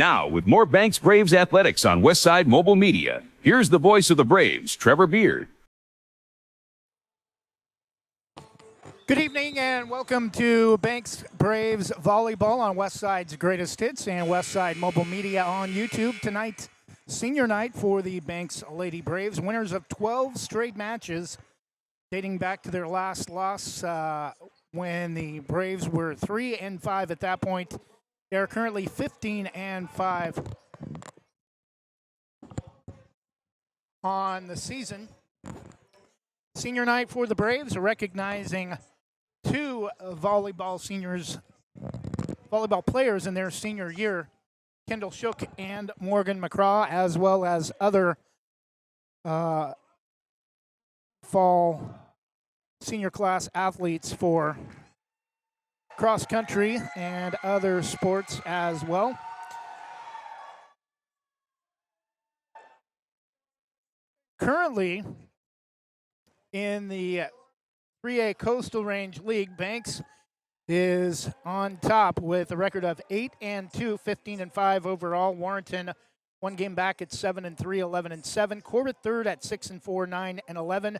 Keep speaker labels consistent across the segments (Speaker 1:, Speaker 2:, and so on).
Speaker 1: Now, with more Banks Braves athletics on Westside Mobile Media, here's the voice of the Braves, Trevor Beard.
Speaker 2: Good evening and welcome to Banks Braves Volleyball on Westside's Greatest Hits and Westside Mobile Media on YouTube. Tonight, senior night for the Banks Lady Braves, winners of 12 straight matches dating back to their last loss when the Braves were 3-5 at that point. They are currently 15-5 on the season. Senior night for the Braves, recognizing two volleyball players in their senior year, Kendall Shook and Morgan McCraw, as well as other fall senior class athletes for cross country and other sports as well. Currently in the 3A Coastal Range League, Banks is on top with a record of 8-2, 15-5 overall. Warrenton one game back at 7-3, 11-7. Corbett third at 6-4, 9-11.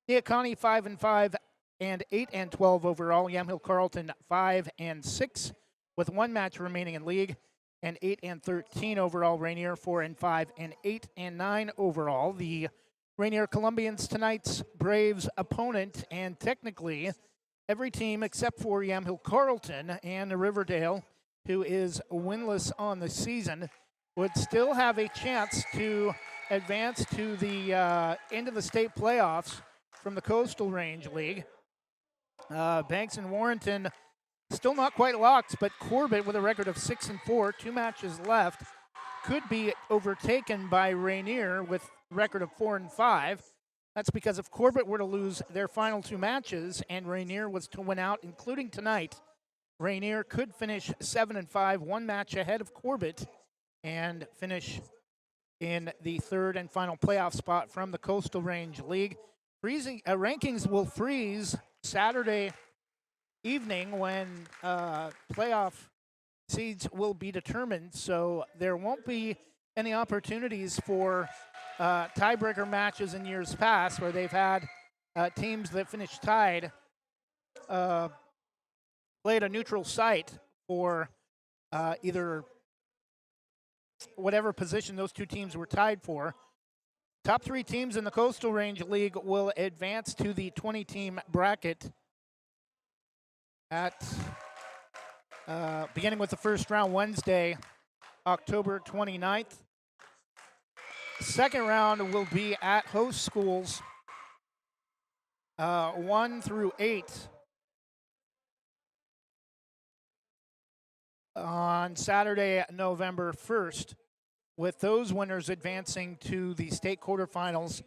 Speaker 2: Neocani 5-5 and 8-12 overall. Yamhill Carlton 5-6 with one match remaining in league, and 8-13 overall. Rainier 4-5 and 8-9 overall. The Rainier Columbians tonight's Braves opponent, and technically every team except for Yamhill Carlton and Riverdale, who is winless on the season, would still have a chance to advance to the end of the state playoffs from the Coastal Range League. Banks and Warrenton still not quite locked, but Corbett with a record of 6-4, 2 matches left, could be overtaken by Rainier with a record of 4-5. That's because if Corbett were to lose their final 2 matches and Rainier was to win out, including tonight, Rainier could finish 7-5, 1 match ahead of Corbett, and finish in the third and final playoff spot from the Coastal Range League. Rankings will freeze Saturday evening when playoff seeds will be determined, so there won't be any opportunities for tiebreaker matches in years past where they've had teams that finished tied play at a neutral site for either whatever position those two teams were tied for. Top 3 teams in the Coastal Range League will advance to the 20-team bracket at beginning with the first round Wednesday, October 29th. Second round will be at host schools 1 through 8 on Saturday, November 1st, with those winners advancing to the state quarterfinals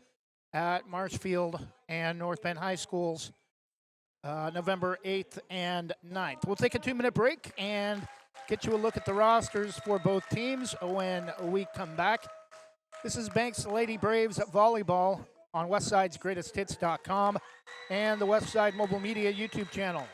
Speaker 2: at Marshfield and North Bend High Schools November 8th and 9th. We'll take a 2-minute break and get you a look at the rosters for both teams when we come back. This is Banks Lady Braves Volleyball on Westside'sGreatestHits.com and the Westside Mobile Media YouTube channel.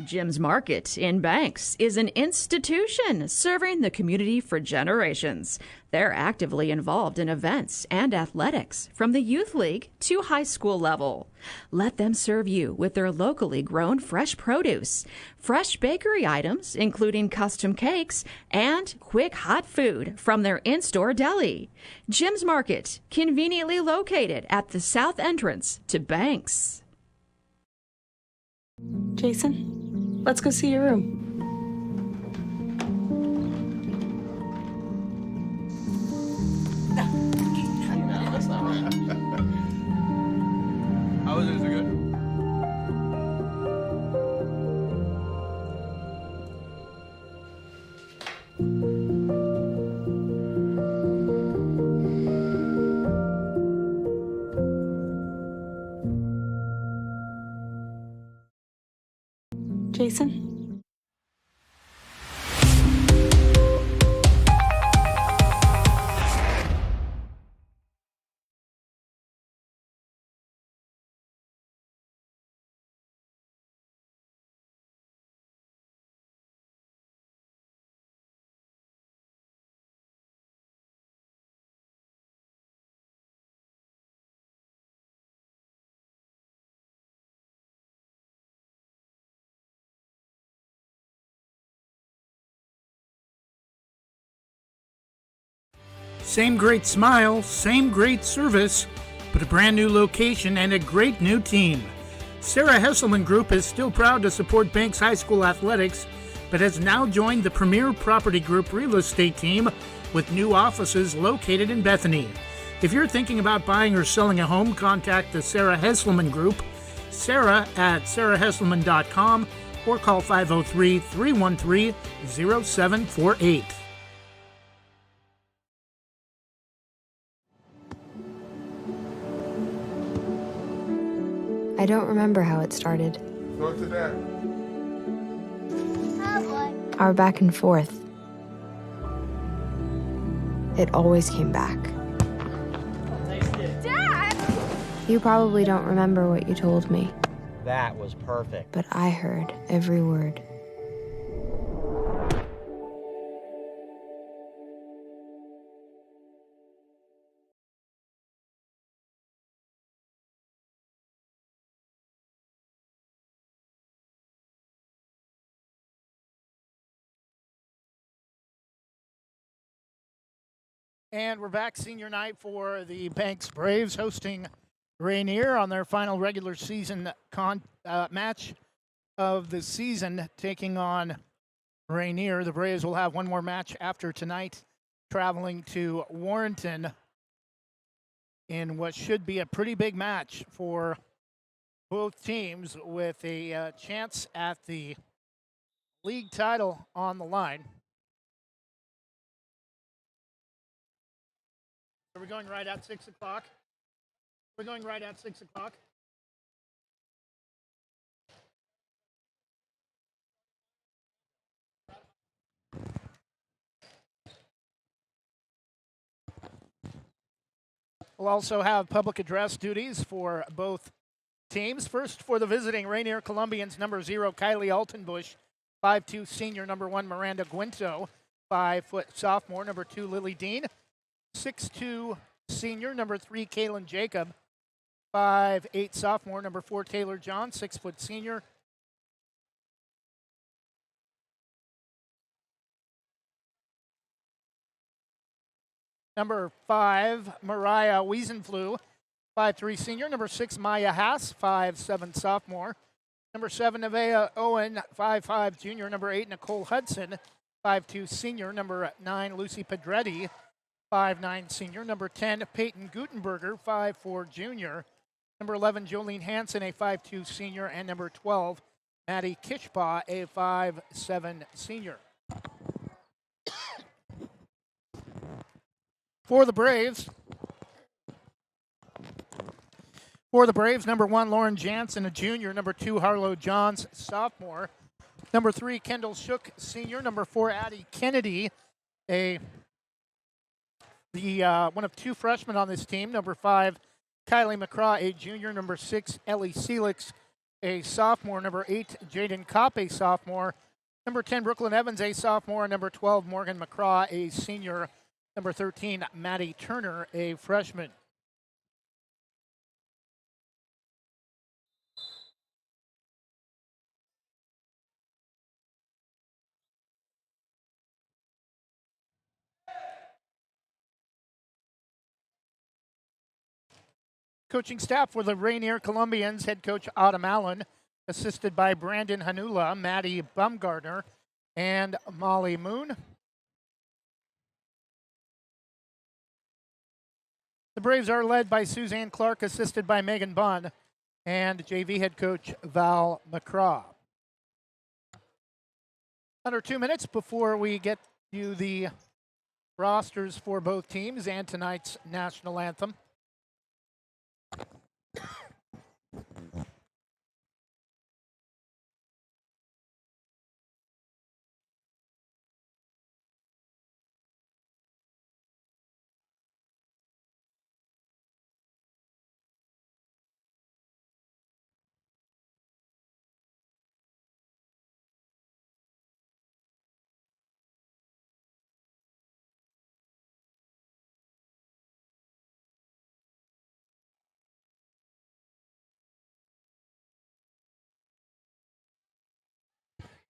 Speaker 3: Jim's Market in Banks is an institution serving the community for generations. They're actively involved in events and athletics from the youth league to high school level. Let them serve you with their locally grown fresh produce, fresh bakery items, including custom cakes, and quick hot food from their in-store deli. Jim's Market, conveniently located at the south entrance to Banks.
Speaker 4: Jason, let's go see your room.
Speaker 5: No, that's not right. How is it? Is it good?
Speaker 4: Jason?
Speaker 2: Same great smile, same great service, but a brand new location and a great new team. Sarah Hesselman Group is still proud to support Banks High School athletics, but has now joined the Premier Property Group real estate team with new offices located in Bethany. If you're thinking about buying or selling a home, contact the Sarah Hesselman Group, Sarah at sarahhesselman.com, or call 503-313-0748.
Speaker 6: I don't remember how it started.
Speaker 5: Go to that.
Speaker 6: Our back and forth. It always came back.
Speaker 7: Dad!
Speaker 6: You probably don't remember what you told me,
Speaker 8: That was perfect.
Speaker 6: but I heard every word.
Speaker 2: And we're back senior night for the Banks Braves hosting Rainier on their final regular season match of the season, taking on Rainier. The Braves will have one more match after tonight, traveling to Warrenton in what should be a pretty big match for both teams, with a chance at the league title on the line. Are we going right at 6 o'clock? We're going right at 6 o'clock. We'll also have public address duties for both teams. First, for the visiting Rainier Columbians, number 0, Kylie Altenbush, 5'2", senior, number 1, Miranda Guinto, 5-foot sophomore, number 2, Lily Dean, 6'2", senior, number 3, Kaylin Jacob, 5'8", sophomore, number 4, Taylor John, 6-foot senior. Number 5, Mariah Wiesenflew, 5'3", senior. Number 6, Maya Haas, 5'7", sophomore. Number 7, Nevaeh Owen, 5'5", junior. Number 8, Nicole Hudson, 5'2", senior. Number 9, Lucy Pedretti, 5'9", senior. Number 10, Peyton Gutenberger, 5'4", junior. Number 11, Jolene Hansen, a 5'2", senior. And number 12, Maddie Kishbaugh, a 5'7", senior. For the Braves, number 1, Lauren Jansen, a junior. Number 2, Harlow Johns, sophomore. Number 3, Kendall Shook, senior. Number 4, Addie Kennedy, one of 2 freshmen on this team. Number 5, Kylie McCraw, a junior. Number 6, Ellie Seelix, a sophomore. Number 8, Jaden Kopp, a sophomore. Number 10, Brooklyn Evans, a sophomore. Number 12, Morgan McCraw, a senior. Number 13, Maddie Turner, a freshman. Coaching staff for the Rainier Columbians, head coach Autumn Allen, assisted by Brandon Hanula, Maddie Bumgardner, and Molly Moon. The Braves are led by Suzanne Clark, assisted by Megan Bunn, and JV head coach Val McCraw. Under 2 minutes before we get you the rosters for both teams and tonight's national anthem.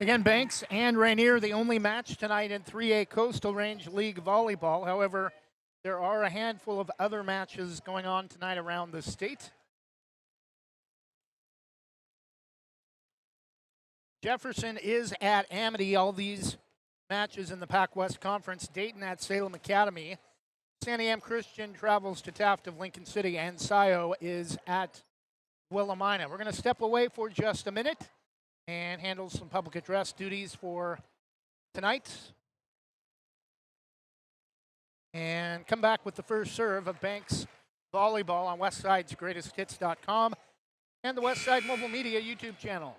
Speaker 2: Again, Banks and Rainier, the only match tonight in 3A Coastal Range League Volleyball. However, There are a handful of other matches going on tonight around the state. Jefferson is at Amity. All these matches in the Pac West Conference. Dayton at Salem Academy. Santiam Christian travels to Taft of Lincoln City, and Scio is at Willamina. We're going to step away for just a minute and handle some public address duties for tonight. And come back with the first serve of Banks Volleyball on WestSidesGreatestHits.com and the Westside Mobile Media YouTube channel.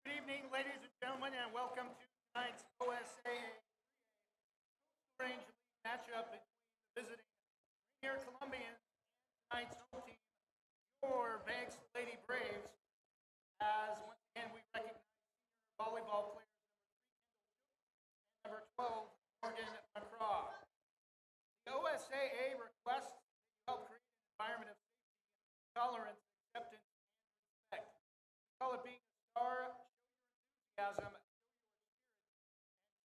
Speaker 2: Good evening, ladies and gentlemen, and welcome to tonight's OSA range matchup between the visiting Rainier Columbians and tonight's home team, your Banks Lady Braves, as once again we recognize senior volleyball player number 12, Morgan McCraw. The OSAA requests that you help create an environment of safety, tolerance, acceptance, and respect. We call it being a star. Enthusiasm,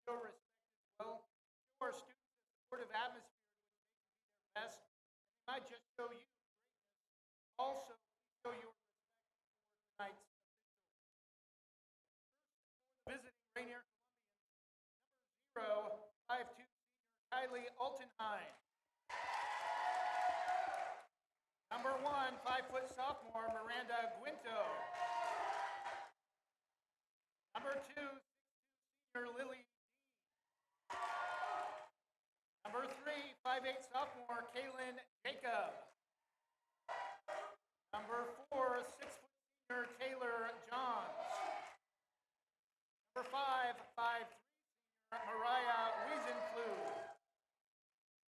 Speaker 2: show your spirit, and show respect as well. Show our students a supportive atmosphere to which they can be their best. They might just show you greatness. Also, show your respect for tonight's officials. First, for the visiting Rainier Columbians, number 0, 5'2" senior Kylie Altenheim. Number 1, 5' sophomore Miranda Guinto. Number 2, 6'2" senior Lily Dean. Number 3, 5'8" sophomore Kaylin Jacob. Number 4, 6' senior Taylor Johns. Number 5, 5'3" senior Mariah Wiesenflug.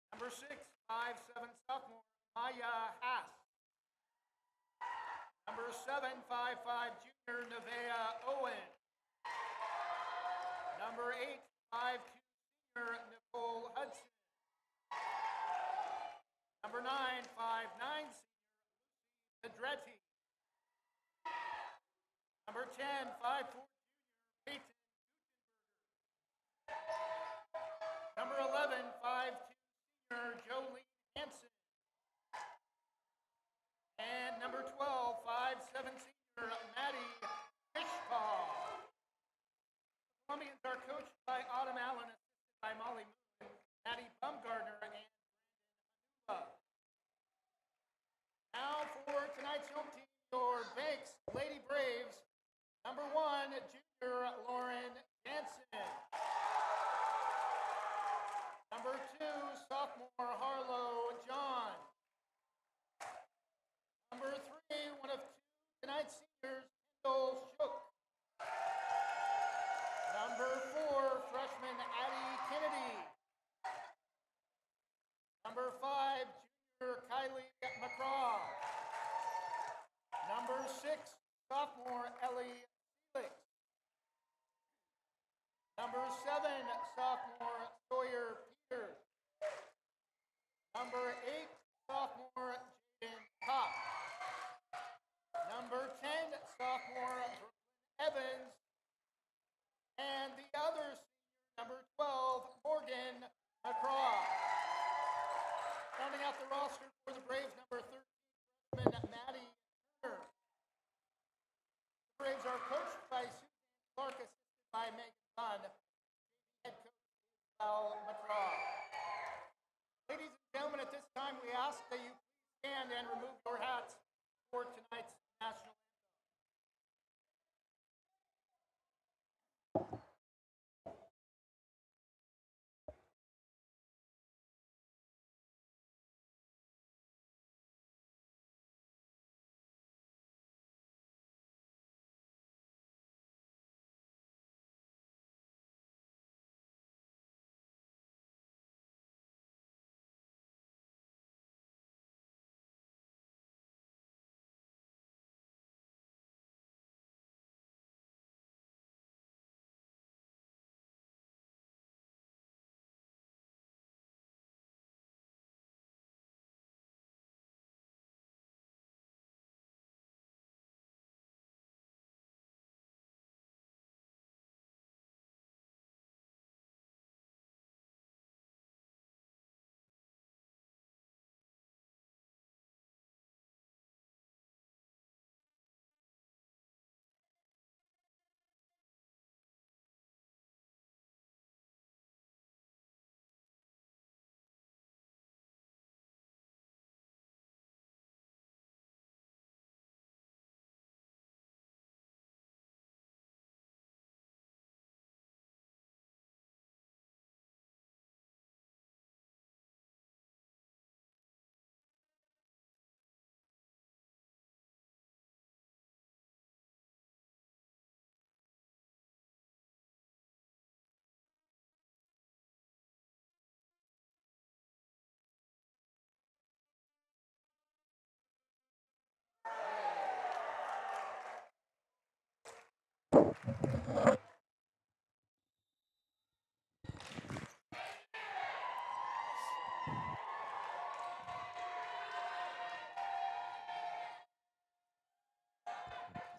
Speaker 2: Number 6, 5'7" sophomore Maya Haas. Number 7, 5'5" junior Nevaeh Owen. Number 8, 5'2" senior Nicole Hudson. Number 9, 5'9" senior Lucy Pedretti. Number 10, 5'4" junior Peyton Gutenberger. Number 11, 5'2" senior Jolene Hansen. And number 12, 5'7" senior Maddie Fishpaw. Columbians are coached by Autumn Allen, assisted by Molly Moon, Maddie Bumgardner, and Brandon Hanula. Now for tonight's home team, your Banks Lady Braves. Number 1, junior Lauren Jansen. Number 2, sophomore Harlow John. Number 3, one of 2 tonight's seniors, Kendall Shook. Number 4, freshman Addie Kennedy. Number 5, junior Kylie McCraw. Number 6, sophomore Ellie Felix. Number 7, sophomore Sawyer Peters. Number 8, sophomore Jaden Kopp. Number 10, sophomore Brooklyn Evans. And the other senior, number 12, Morgan McCraw. Rounding out the roster for the Braves, number 13, freshman Maddie Turner. The Braves are coached by Suzanne Clark, assisted by Megan Dunn. Head coach Isabel McCraw. Ladies and gentlemen, at this time we ask that you please stand and remove your hats for tonight's national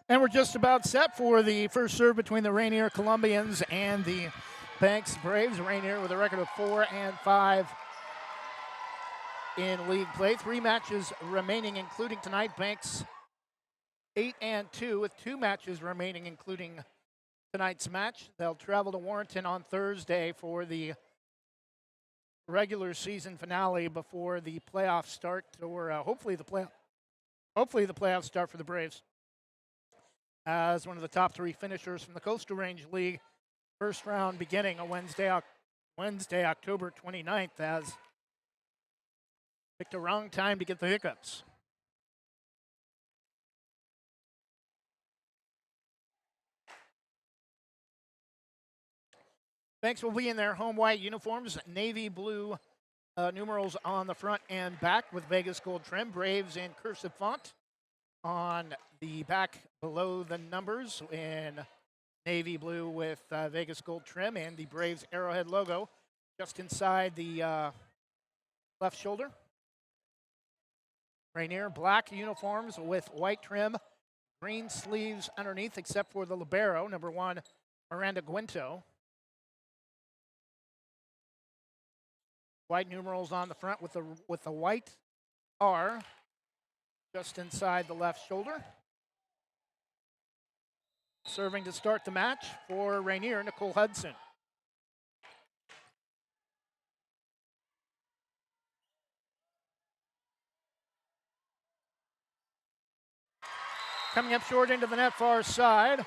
Speaker 2: And we're just about set for the first serve between the Rainier Columbians and the Banks Braves. Rainier with a record of 4-5 in league play. 3 matches remaining, including tonight. Banks 8-2 with 2 matches remaining, including tonight's match. They'll travel to Warrenton on Thursday for the regular season finale before the playoffs start, or hopefully the playoffs start for the Braves. As one of the top 3 finishers from the Coastal Range League, first round beginning on Wednesday, October 29th, as picked the wrong time to get the hiccups. Banks will be in their home white uniforms, navy blue numerals on the front and back with Vegas gold trim. Braves in cursive font on the back below the numbers in navy blue with Vegas gold trim, and the Braves arrowhead logo just inside the left shoulder. Rainier black uniforms with white trim, green sleeves underneath except for the libero, number 1, Miranda Guinto. White numerals on the front with the white R just inside the left shoulder. Serving to start the match for Rainier, Nicole Hudson. Coming up short into the net far side,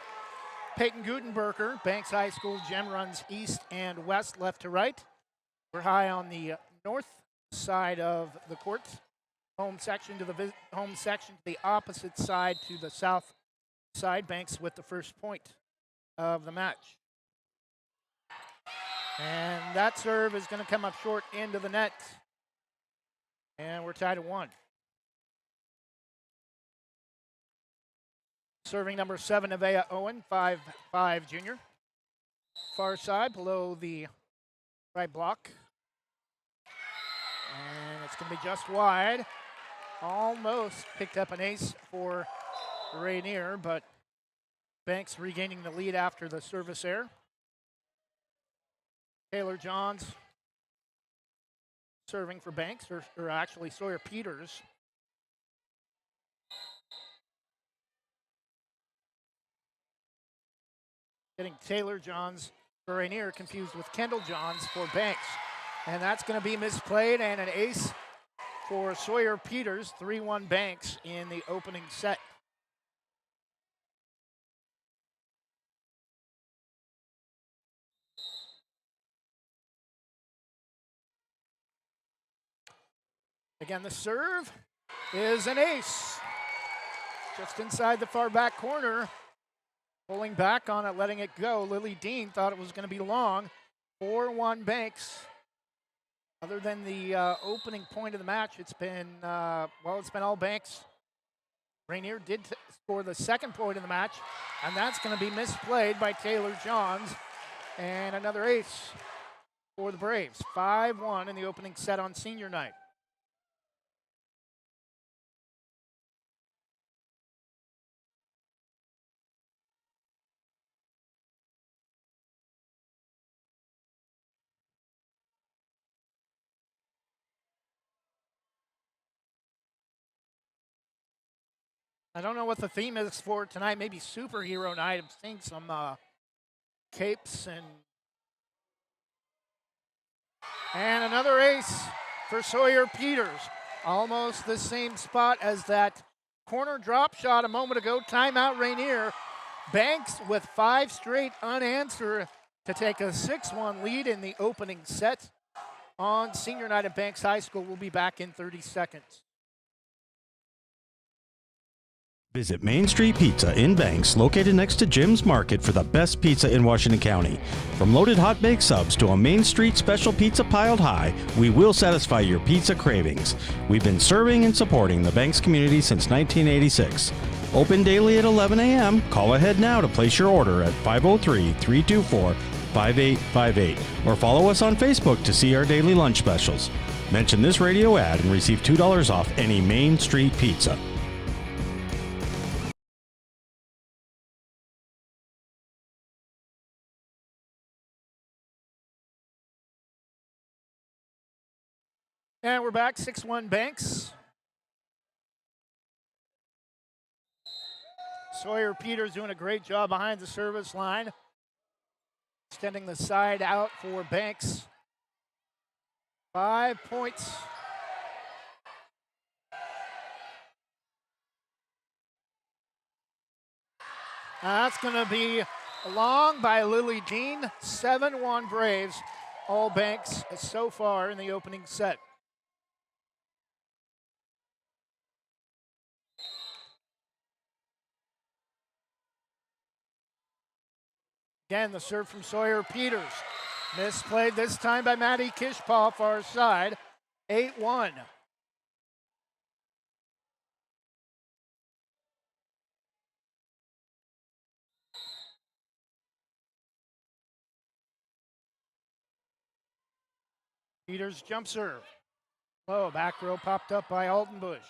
Speaker 2: Peyton Gutenberger. Banks High School gem runs east and west, left to right. We're high on the north side of the court. Home section to the opposite side to the south side. Banks with the first point of the match. And that serve is going to come up short into the net. And we're tied at 1. Serving number 7, Nevaeh Owen, 5'5" junior. Far side below the right block. And it's going to be just wide. Almost picked up an ace for Rainier, but Banks regaining the lead after the service error. Taylor Johns serving for Banks, or actually Sawyer Peters. Getting Taylor Johns for Rainier confused with Kendall Johns for Banks. And that's going to be misplayed, and an ace for Sawyer Peters, 3-1 Banks in the opening set. Again, the serve is an ace. Just inside the far back corner. Pulling back on it, letting it go. Lily Dean thought it was going to be long. 4-1 Banks. Other than the opening point of the match, it's been all Banks. Rainier did score the second point of the match, and that's going to be misplayed by Taylor Johns. And another ace for the Braves. 5-1 in the opening set on senior night. I don't know what the theme is for tonight. Maybe superhero night. I'm seeing some capes and another ace for Sawyer Peters. Almost the same spot as that corner drop shot a moment ago. Timeout Rainier. Banks with 5 straight unanswered to take a 6-1 lead in the opening set on senior night at Banks High School. We'll be back in 30 seconds.
Speaker 7: Visit Main Street Pizza in Banks, located next to Jim's Market, for the best pizza in Washington County. From loaded hot baked subs to a Main Street special pizza piled high, we will satisfy your pizza cravings. We've been serving and supporting the Banks community since 1986. Open daily at 11 a.m. Call ahead now to place your order at 503-324-5858 or follow us on Facebook to see our daily lunch specials. Mention this radio ad and receive $2 off any Main Street pizza.
Speaker 2: And we're back, 6-1 Banks. Sawyer Peters doing a great job behind the service line. Extending the side out for Banks. 5 points. That's going to be long by Lily Dean. 7-1 Braves. All Banks so far in the opening set. Again, the serve from Sawyer Peters. Misplayed this time by Maddie Kishpaw, far side. 8-1. Peters jump serve. Low, back row popped up by Altenbusch.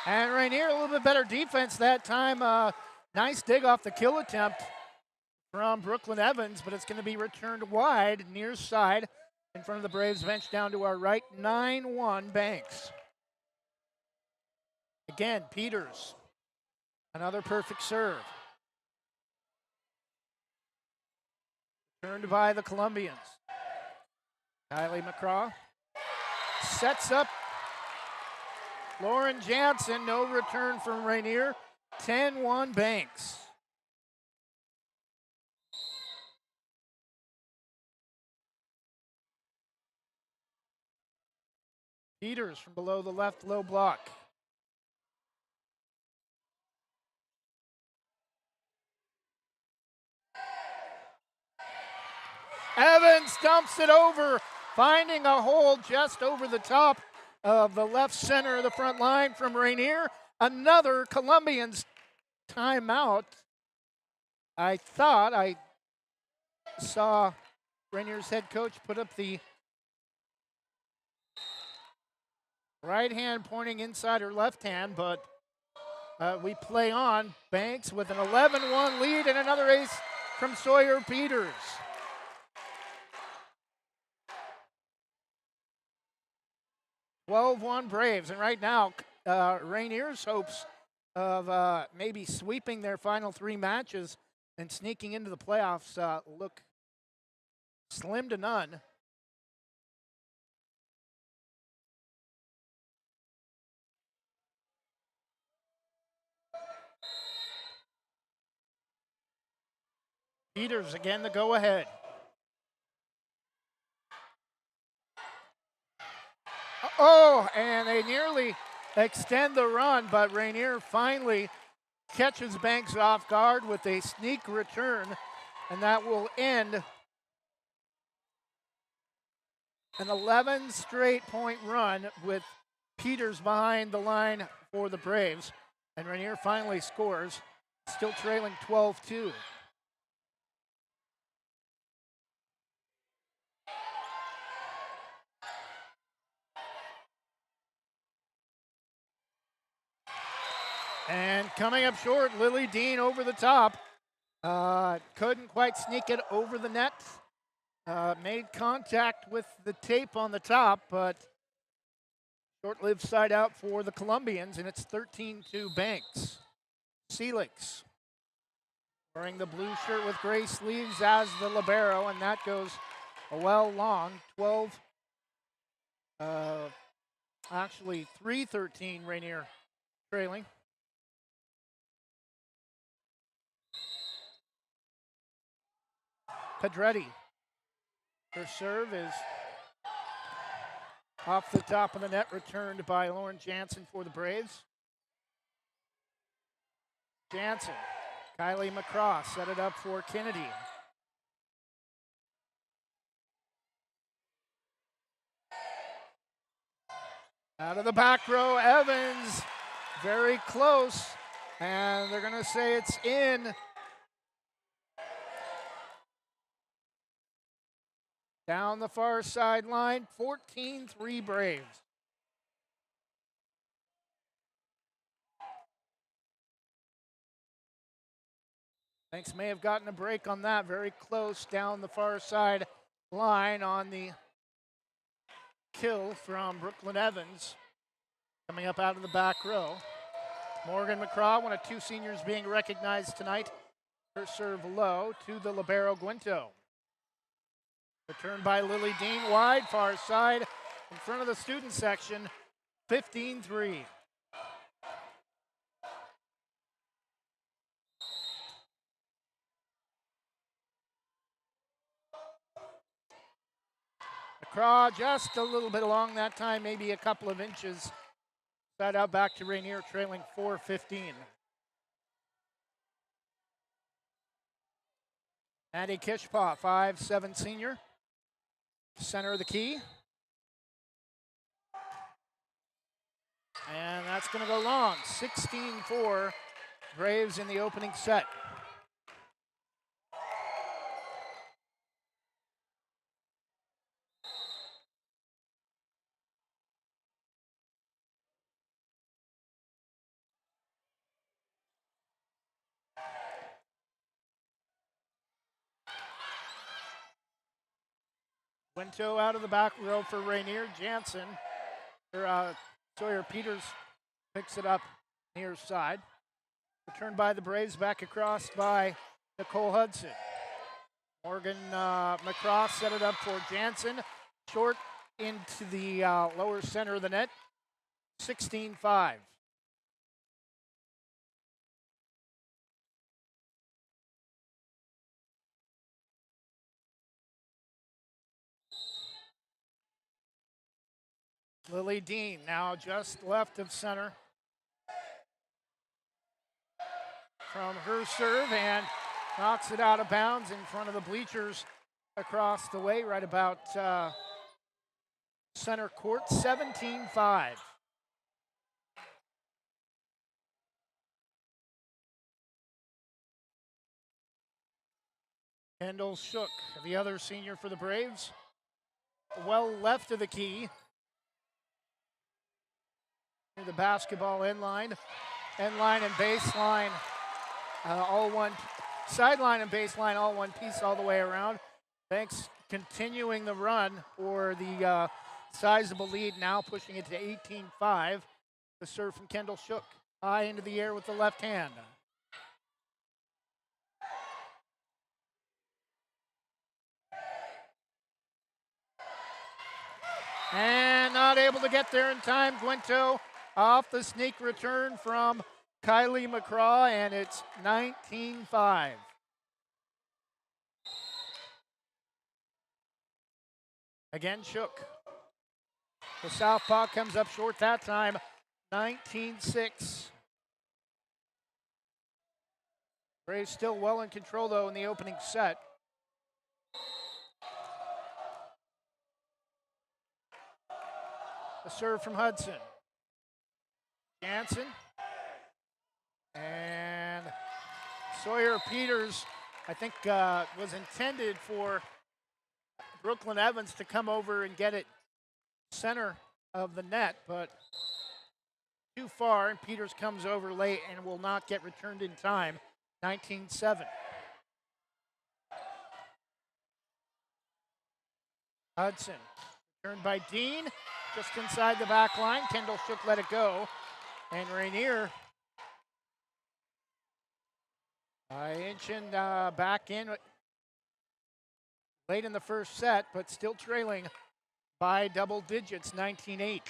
Speaker 2: And Rainier, a little bit better defense that time. Nice dig off the kill attempt from Brooklyn Evans, but it's going to be returned wide, near side, in front of the Braves bench down to our right. 9-1 Banks. Again, Peters. Another perfect serve. Turned by the Columbians. Kylie McCraw sets up Lauren Jansen. No return from Rainier. 10-1 Banks. Peters from below the left low block. Evans dumps it over, finding a hole just over the top of the left center of the front line from Rainier. Another Columbians timeout. I thought I saw Rainier's head coach put up the right hand pointing inside her left hand, but we play on. Banks with an 11-1 lead and another ace from Sawyer Peters. (12-1 Braves, and right now Rainier's hopes of maybe sweeping their final 3 matches and sneaking into the playoffs look slim to none. Peters again the go-ahead. Oh, and they nearly extend the run, but Rainier finally catches Banks off guard with a sneak return, and that will end an 11 straight point run with Peters behind the line for the Braves. And Rainier finally scores, still trailing 12-2. And coming up short, Lily Dean over the top. Couldn't quite sneak it over the net. Made contact with the tape on the top, but short-lived side out for the Columbians, and it's 13-2 Banks. Seelix wearing the blue shirt with gray sleeves as the libero, and that goes a well long. 3-13 Rainier trailing. Pedretti. Her serve is off the top of the net, returned by Lauren Jansen for the Braves. Jansen, Kylie McCraw set it up for Kennedy. Out of the back row, Evans, very close, and they're going to say it's in. Down the far sideline, 14-3 Braves. Banks may have gotten a break on that, very close down the far side line on the kill from Brooklyn Evans. Coming up out of the back row. Morgan McCraw, one of two seniors being recognized tonight. Her serve low to the libero Guinto. Return by Lily Dean, wide, far side, in front of the student section, 15-3. McCraw just a little bit along that time, maybe a couple of inches. Side out back to Rainier, trailing 4-15. Maddie Kishpaw, 5'7" senior. Center of the key. And that's going to go long. 16-4 Braves in the opening set. Guinto out of the back row for Rainier. Jansen, Sawyer Peters picks it up near side. Returned by the Braves, back across by Nicole Hudson. Morgan McCraw set it up for Jansen. Short into the lower center of the net. 16-5. Lily Dean now just left of center from her serve and knocks it out of bounds in front of the bleachers across the way, right about center court, 17-5. Kendall Shook, the other senior for the Braves, well left of the key. Near the basketball end line and baseline, all one, sideline and baseline, all one piece all the way around. Banks continuing the run for the sizable lead, now pushing it to 18-5. The serve from Kendall Shook, high into the air with the left hand. And not able to get there in time. Guinto off the sneak return from Kylie McCraw, and it's 19-5. Again, Shook. The southpaw comes up short that time, 19-6. Braves still well in control, though, in the opening set. A serve from Hudson. Jansen. And Sawyer Peters, I think, was intended for Brooklyn Evans to come over and get it center of the net, but too far, and Peters comes over late and will not get returned in time. 19-7. Hudson, turned by Dean. Just inside the back line, Kendall Shook let it go. And Rainier inching back in late in the first set, but still trailing by double digits, 19-8.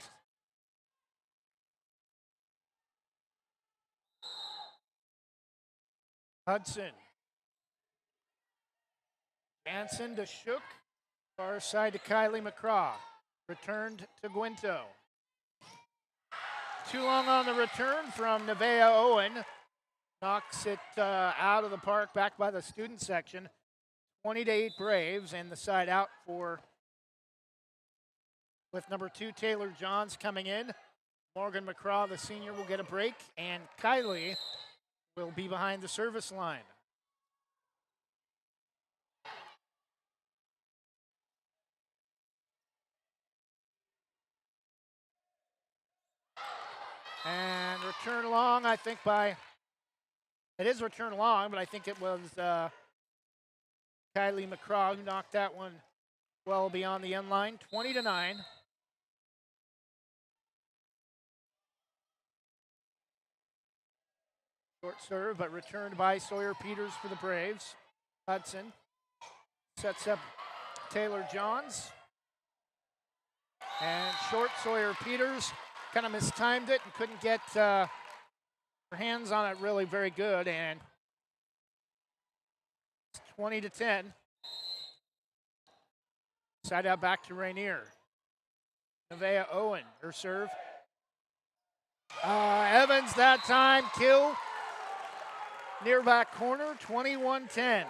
Speaker 2: Hudson. Jansen to Shook. Far side to Kylie McCraw. Returned to Guinto. Too long on the return from Nevaeh Owen. knocks it out of the park back by the student section. 20-8 Braves, and the side out for with number 2 Taylor Johns coming in. Morgan McCraw, the senior, will get a break, and Kylie will be behind the service line. And return long, I think it is return long, but I think it was Kylie McCraw who knocked that one well beyond the end line. 20-9. Short serve, but returned by Sawyer Peters for the Braves. Hudson sets up Taylor Johns. And short Sawyer Peters kind of mistimed it and couldn't get her hands on it really very good. And 20-10. Side out back to Rainier. Nevaeh Owen, her serve. Evans that time, kill. Near back corner, 21-10.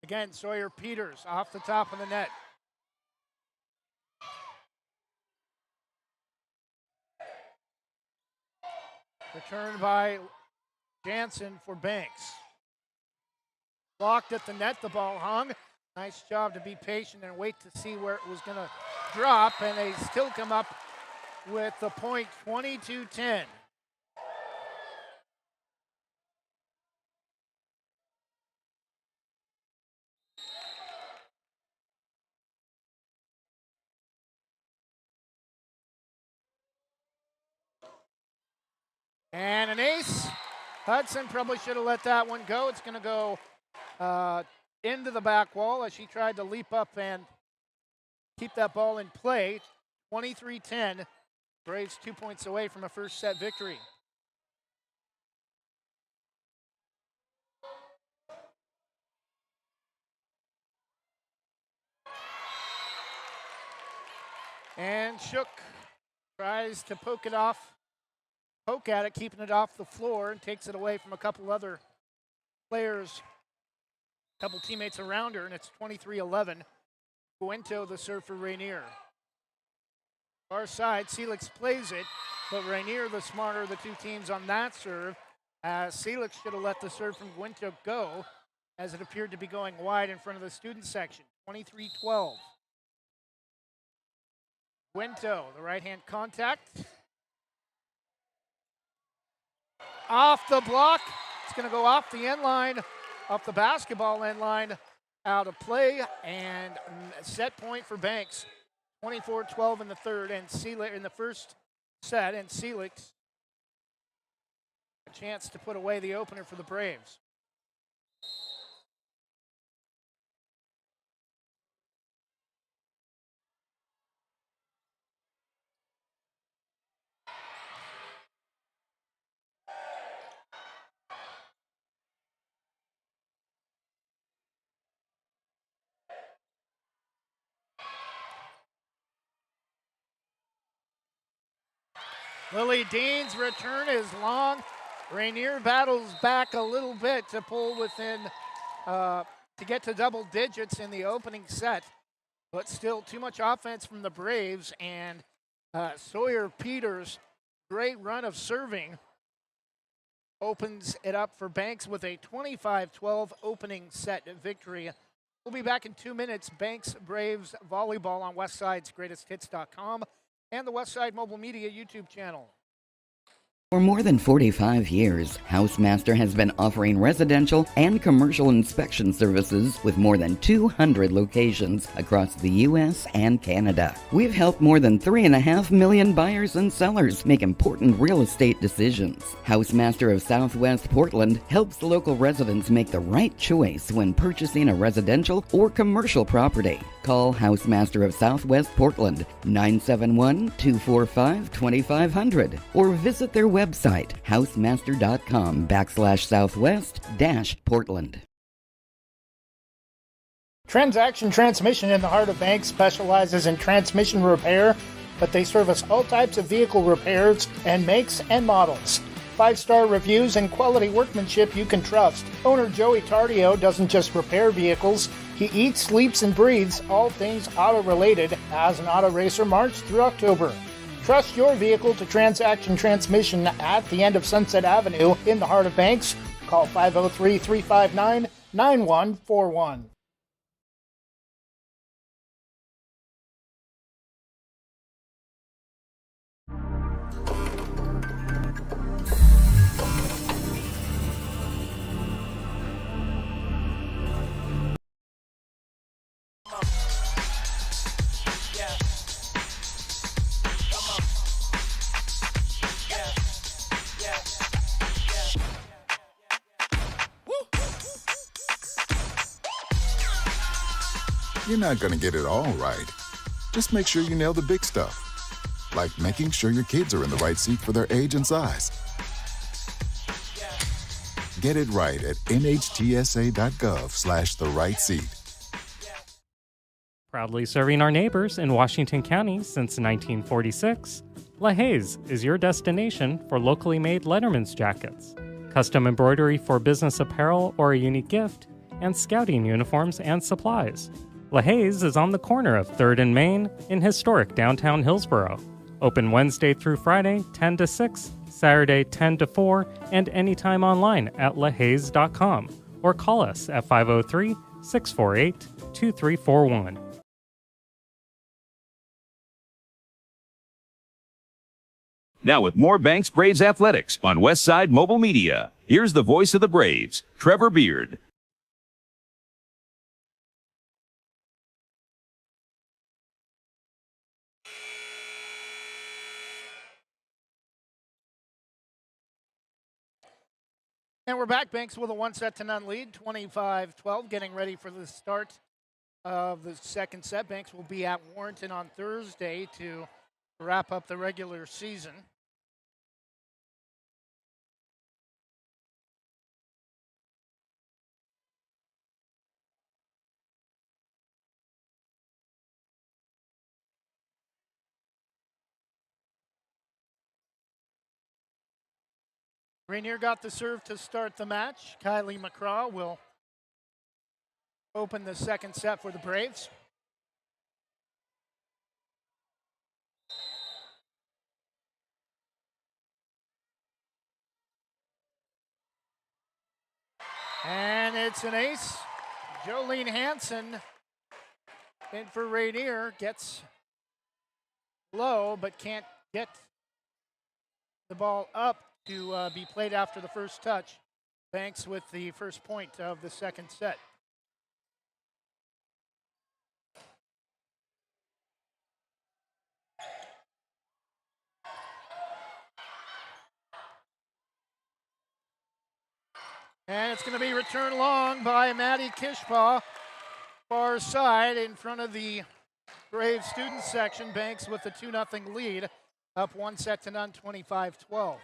Speaker 2: Again, Sawyer Peters off the top of the net. Returned by Jansen for Banks. Blocked at the net, the ball hung. Nice job to be patient and wait to see where it was going to drop, and they still come up with the point, 22-10. And an ace. Hudson probably should have let that one go. It's going to go into the back wall as she tried to leap up and keep that ball in play. 23-10. Braves 2 points away from a first set victory. And Shook tries to poke at it, keeping it off the floor, and takes it away from a couple other players, a couple teammates around her, and it's 23-11. Guento, the serve for Rainier. Far side, Celix plays it, but Rainier, the smarter of the two teams on that serve. Celix should have let the serve from Guento go, as it appeared to be going wide in front of the student section. 23-12. Guento, the right-hand contact. Off the block. It's going to go off the end line, off the basketball end line, out of play, and set point for Banks. 24-12 in the third, and Celix in the first set, and Celix a chance to put away the opener for the Braves. Lily Dean's return is long. Rainier battles back a little bit to pull within, to get to double digits in the opening set, but still too much offense from the Braves, and Sawyer Peters, great run of serving, opens it up for Banks with a 25-12 opening set victory. We'll be back in 2 minutes. Banks Braves Volleyball on Westside'sGreatestHits.com and the Westside Mobile Media YouTube channel.
Speaker 9: For more than 45 years, Housemaster has been offering residential and commercial inspection services with more than 200 locations across the U.S. and Canada. We've helped more than 3.5 million buyers and sellers make important real estate decisions. Housemaster of Southwest Portland helps local residents make the right choice when purchasing a residential or commercial property. call Housemaster of Southwest Portland 971-245-2500 or visit their website housemaster.com/southwest-Portland.
Speaker 2: Transaction Transmission in the heart of Banks specializes in transmission repair, but they service all types of vehicle repairs and makes and models. 5-star reviews and quality workmanship you can trust. Owner Joey Tardio doesn't just repair vehicles, he eats, sleeps, and breathes all things auto-related as an auto racer March through October. Trust your vehicle to Transaction Transmission at the end of Sunset Avenue in the heart of Banks. Call 503-359-9141.
Speaker 10: You're not going to get it all right. Just make sure you nail the big stuff, like making sure your kids are in the right seat for their age and size. Get it right at nhtsa.gov/the-right-seat.
Speaker 11: Proudly serving our neighbors in Washington County since 1946, LaHaye's is your destination for locally made Letterman's jackets, custom embroidery for business apparel or a unique gift, and scouting uniforms and supplies. LaHaye's is on the corner of 3rd and Main in historic downtown Hillsborough. Open Wednesday through Friday, 10 to 6, Saturday, 10 to 4, and anytime online at lahayes.com or call us at 503-648-2341.
Speaker 1: Now with more Banks Braves Athletics on Westside Mobile Media, here's the voice of the Braves, Trevor Beard.
Speaker 2: And we're back. Banks with a 1-0 lead, 25-12, getting ready for the start of the second set. Banks will be at Warrenton on Thursday to wrap up the regular season. Rainier got the serve to start the match. Kylie McCraw will open the second set for the Braves. And it's an ace. Jolene Hansen in for Rainier. Gets low, but can't get the ball up to be played after the first touch. Banks with the first point of the second set. And it's going to be returned long by Maddie Kishpaw, far side in front of the Brave student section. Banks with the 2-0 lead, up 1-0, 25-12.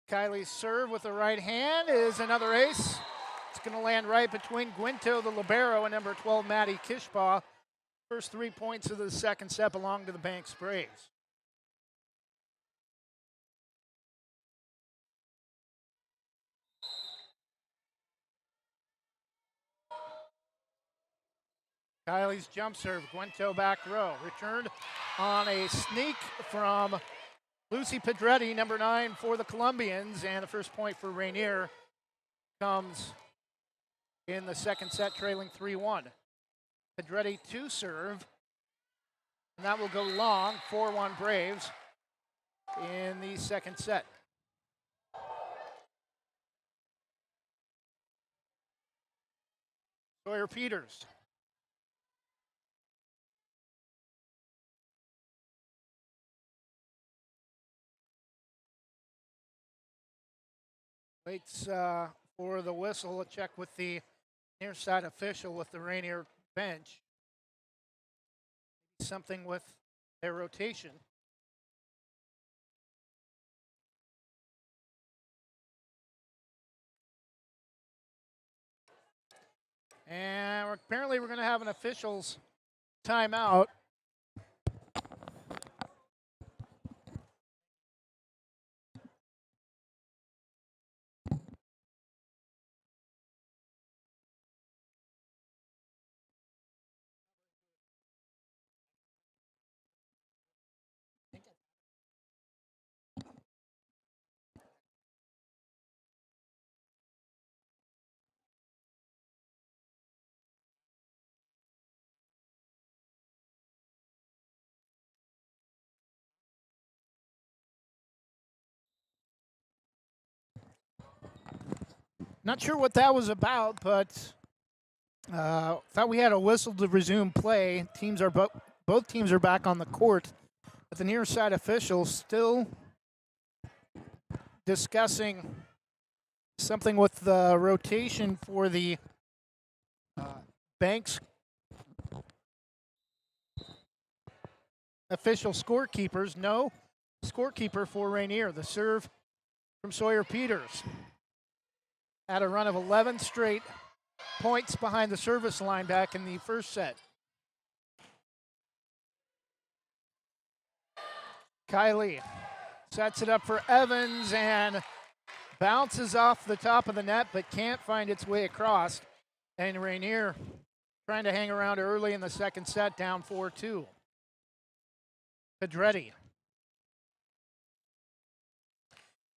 Speaker 2: Kylie's serve with the right hand is another ace. It's going to land right between Guinto, the libero, and number 12, Maddie Kishpaw. First 3 points of the second set belong to the Banks Braves. Kylie's jump serve, Guinto back row. Returned on a sneak from Lucy Pedretti, number 9 for the Columbians, and the first point for Rainier comes in the second set, trailing 3-1. Pedretti to serve, and that will go long, 4-1 Braves in the second set. Sawyer Peters. Waits for the whistle. A check with the near side official with the Rainier bench. Something with their rotation. And apparently we're going to have an official's timeout. Not sure what that was about, but thought we had a whistle to resume play. Both teams are back on the court, but the near side official still discussing something with the rotation for the Banks official scorekeepers. No scorekeeper for Rainier. The serve from Sawyer Peters. Had a run of 11 straight points behind the service line back in the first set. Kylie sets it up for Evans and bounces off the top of the net but can't find its way across. And Rainier trying to hang around early in the second set, down 4-2. Pedretti.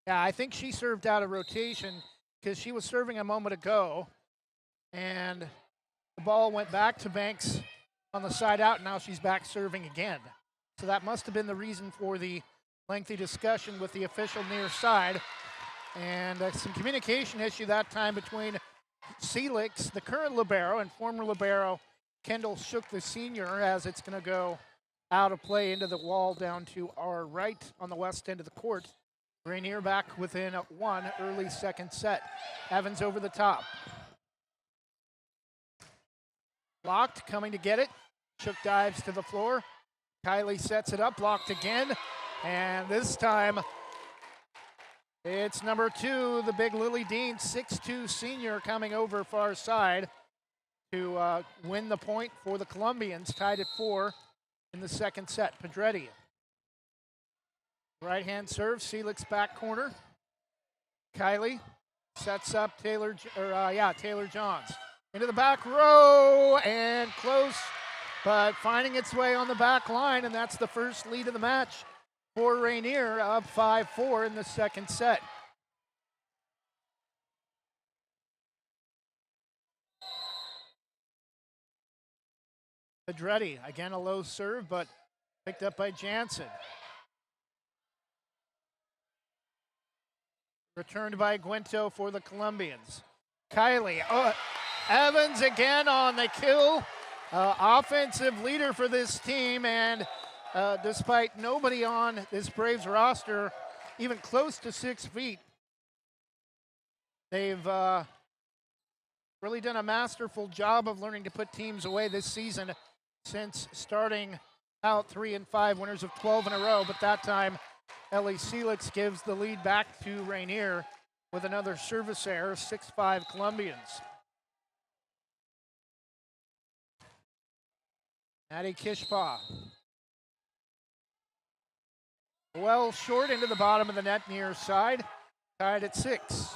Speaker 2: Yeah, I think she served out of rotation because she was serving a moment ago, and the ball went back to Banks on the side out, and now she's back serving again. So that must have been the reason for the lengthy discussion with the official near side. And some communication issue that time between Celix, the current libero, and former libero Kendall Shook, the senior, as it's going to go out of play into the wall down to our right on the west end of the court. Rainier back within one early second set. Evans over the top. Blocked, coming to get it. Shook dives to the floor. Kylie sets it up, blocked again. And this time, it's number 2, the big Lily Dean, 6'2" senior, coming over far side to win the point for the Columbians, tied at 4 in the second set. Pedretti. Right-hand serve, Celix back corner. Kylie sets up Taylor Johns. Into the back row and close, but finding its way on the back line, and that's the first lead of the match for Rainier, up 5-4 in the second set. Pedretti, again a low serve, but picked up by Jansen. Returned by Guento for the Columbians. Kylie, Evans again on the kill. Offensive leader for this team, and despite nobody on this Braves roster even close to 6 feet, they've really done a masterful job of learning to put teams away this season since starting out 3-5, winners of 12 in a row, but that time Ellie Celix gives the lead back to Rainier with another service error, 6-5 Columbians. Maddie Kishpa. Well short into the bottom of the net near side, tied at 6.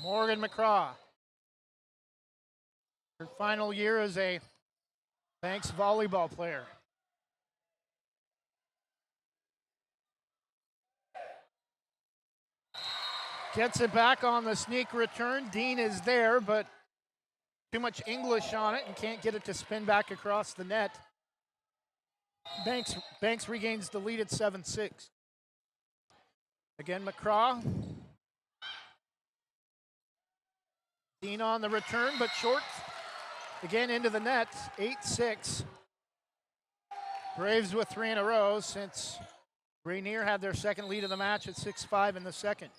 Speaker 2: Morgan McCraw. Her final year as a Banks volleyball player. Gets it back on the sneak return. Dean is there, but too much English on it and can't get it to spin back across the net. Banks regains the lead at 7-6. Again, McCraw. Dean on the return, but short. Again into the net, 8-6. Braves with 3 in a row since Rainier had their second lead of the match at 6-5 in the second.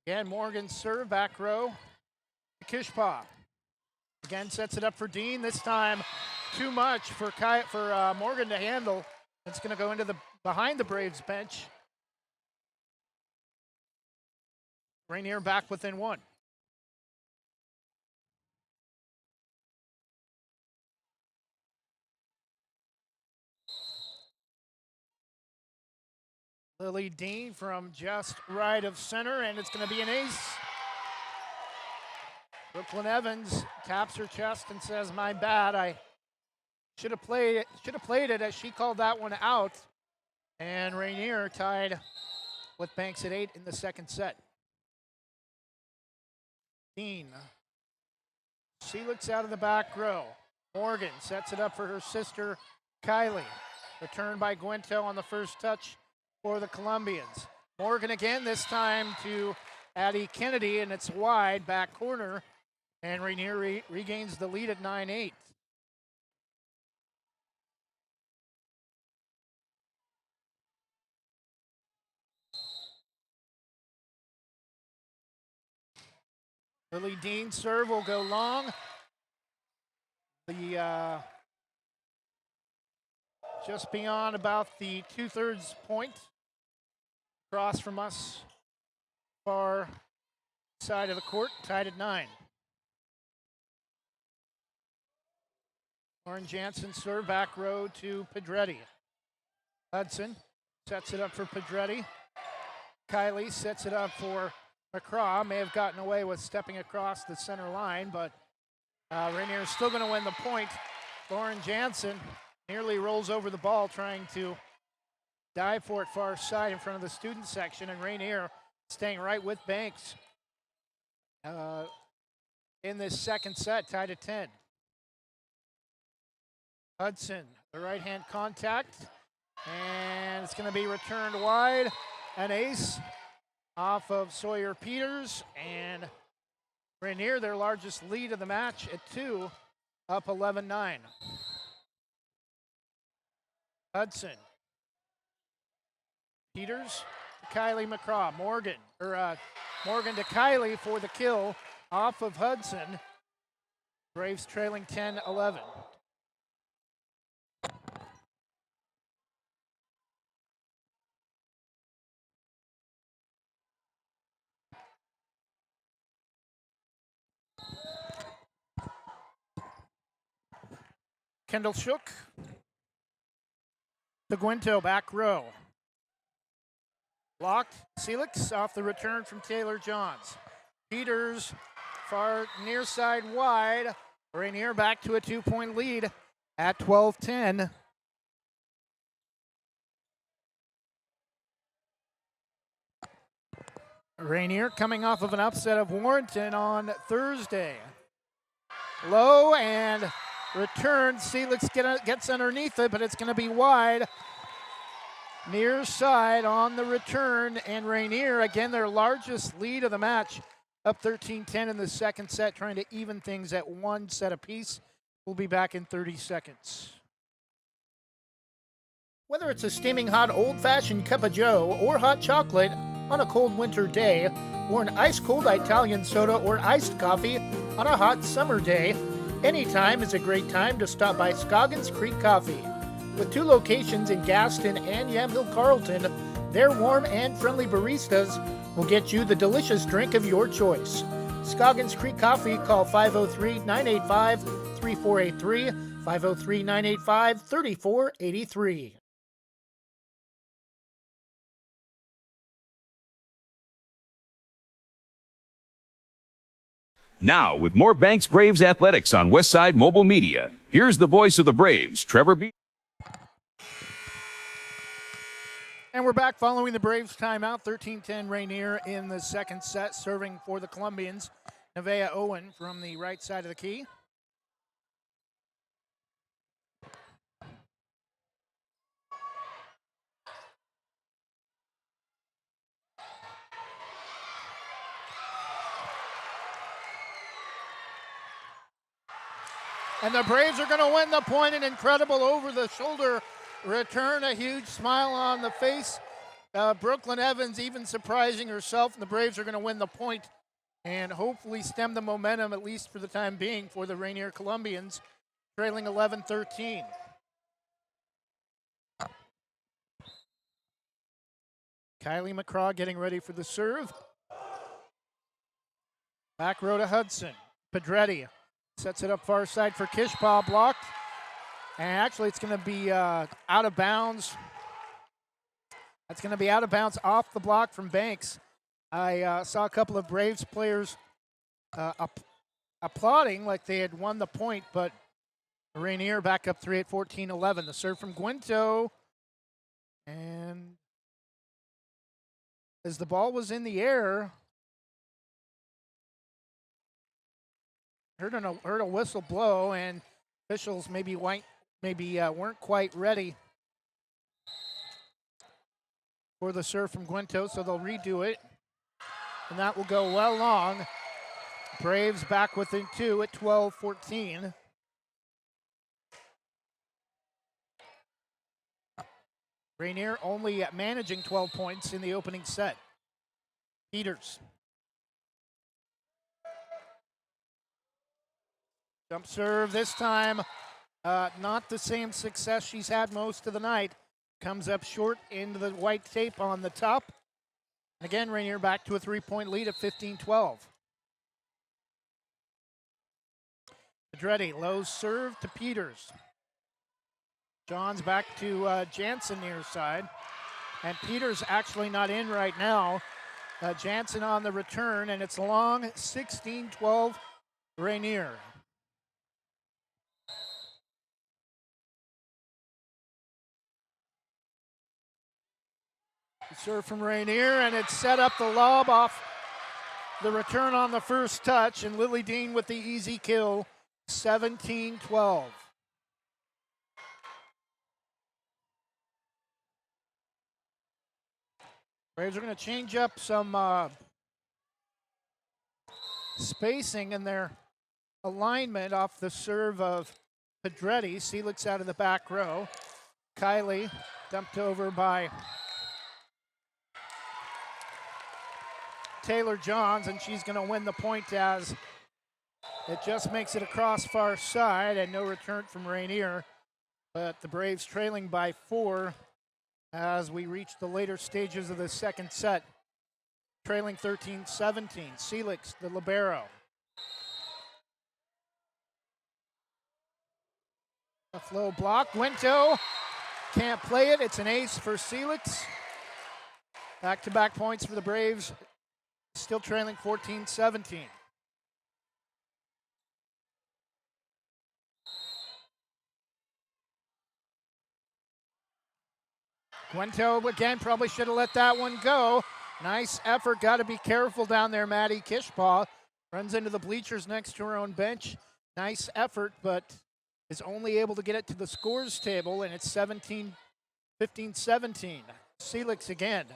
Speaker 2: Again, Morgan serve, back row. Kishpa. Again, sets it up for Dean. This time, too much for Morgan to handle. It's going to go into the behind the Braves bench. Rainier back within 1. Lily Dean from just right of center, and it's going to be an ace. Brooklyn Evans taps her chest and says, "My bad. I should have played it as she called that one out." And Rainier tied with Banks at 8 in the second set. Dean. Seelix out of the back row. Morgan sets it up for her sister, Kylie. Return by Guento on the first touch for the Columbians. Morgan again, this time to Addie Kennedy, and it's wide back corner. And Rainier regains the lead at 9-8. Lily Dean serve will go long. The just beyond about the 2/3 point. Across from us, far side of the court, tied at 9. Lauren Jansen serve, back row to Pedretti. Hudson sets it up for Pedretti. Kylie sets it up for McCraw. May have gotten away with stepping across the center line, but Rainier is still going to win the point. Lauren Jansen nearly rolls over the ball trying to dive for it far side in front of the student section, and Rainier staying right with Banks in this second set, tied at 10. Hudson, the right-hand contact, and it's going to be returned wide. An ace off of Sawyer Peters, and Rainier, their largest lead of the match at 2, up 11-9. Hudson. Peters to Kylie McCraw. Morgan to Kylie for the kill off of Hudson. Braves trailing 10-11. Kendall Shook to Guento, back row. Blocked. Seelix off the return from Taylor Johns. Peters far near side wide. Rainier back to a 2-point lead at 12-10. Rainier coming off of an upset of Warrenton on Thursday. Low and returned. Seelix gets underneath it, but it's going to be wide. Near side on the return, and Rainier, again, their largest lead of the match, up 13-10 in the second set, trying to even things at 1 set apiece. We'll be back in 30 seconds. Whether it's a steaming hot old-fashioned cup of joe or hot chocolate on a cold winter day, or an ice-cold Italian soda or iced coffee on a hot summer day, anytime is a great time to stop by Scoggins Creek Coffee. With 2 locations in Gaston and Yamhill Carlton, their warm and friendly baristas will get you the delicious drink of your choice. Scoggins Creek Coffee, call 503-985-3483, 503-985-3483.
Speaker 1: Now, with more Banks Braves athletics on Westside Mobile Media, here's the voice of the Braves, Trevor B.
Speaker 2: And we're back following the Braves timeout. 13-10 Rainier in the second set, serving for the Columbians. Nevaeh Owen from the right side of the key. And the Braves are going to win the point. An incredible over-the-shoulder return, a huge smile on the face. Brooklyn Evans even surprising herself, and the Braves are going to win the point and hopefully stem the momentum, at least for the time being, for the Rainier Columbians, trailing 11-13. Kylie McCraw getting ready for the serve. Back row to Hudson. Pedretti sets it up far side for Kishpaw, blocked. And actually it's going to be out of bounds. That's going to be out of bounds off the block from Banks. I saw a couple of Braves players applauding like they had won the point, but Rainier back up 3 at 14-11. The serve from Guinto. And as the ball was in the air, heard a whistle blow, and officials maybe weren't quite ready for the serve from Guinto, so they'll redo it, and that will go well long. Braves back within 2 at 12-14. Rainier only managing 12 points in the opening set. Peters. Jump serve this time. Not the same success she's had most of the night. Comes up short into the white tape on the top. And again, Rainier back to a 3-point lead at 15-12. Pedretti, low serve to Peters. Johns back to Jansen near side. And Peters actually not in right now. Jansen on the return, and it's long, 16-12, Rainier. Serve from Rainier, and it's set up the lob off the return on the first touch, and Lily Dean with the easy kill, 17-12. Braves are going to change up some spacing in their alignment off the serve of Pedretti. Seelix out of the back row. Kylie dumped over by Taylor Johns, and she's going to win the point as it just makes it across far side, and no return from Rainier. But the Braves trailing by 4 as we reach the later stages of the second set, trailing 13-17. Seelix, the libero. A flow block. Guinto can't play it. It's an ace for Seelix. Back-to-back points for the Braves. Still trailing 14-17. Guinto again probably should have let that one go. Nice effort. Got to be careful down there, Maddie Kishpaw. Runs into the bleachers next to her own bench. Nice effort, but is only able to get it to the scores table, and it's 15-17. Seelix again.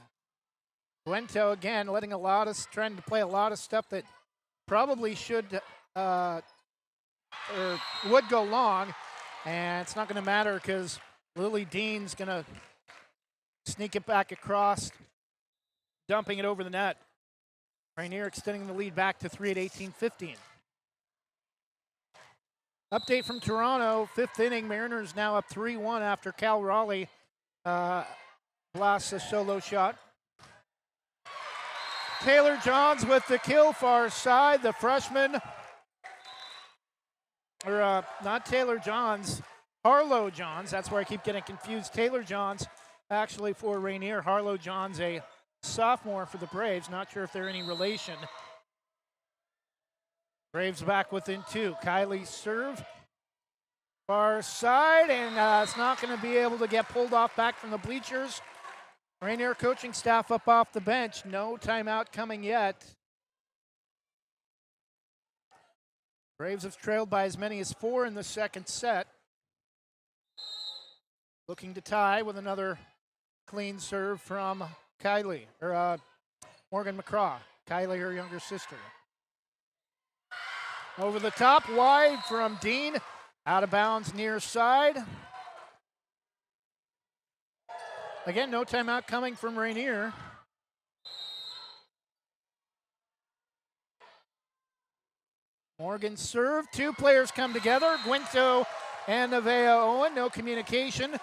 Speaker 2: Guinto again trying to play a lot of stuff that probably should or would go long, and it's not going to matter because Lily Dean's going to sneak it back across, dumping it over the net. Rainier extending the lead back to 3 at 18-15. Update from Toronto, 5th inning. Mariners now up 3-1 after Cal Raleigh blasts a solo shot. Taylor Johns with the kill far side. The freshman, or not Taylor Johns, Harlow Johns. That's where I keep getting confused. Taylor Johns actually for Rainier. Harlow Johns, a sophomore for the Braves. Not sure if they're any relation. Braves back within 2. Kylie serve. Far side, and it's not going to be able to get pulled off back from the bleachers. Rainier coaching staff up off the bench. No timeout coming yet. Braves have trailed by as many as 4 in the second set. Looking to tie with another clean serve from Kylie, or Morgan McCraw. Kylie, her younger sister. Over the top, wide from Dean. Out of bounds near side. Again, no timeout coming from Rainier. Morgan serve. Two players come together. Guinto and Nevaeh Owen. No communication.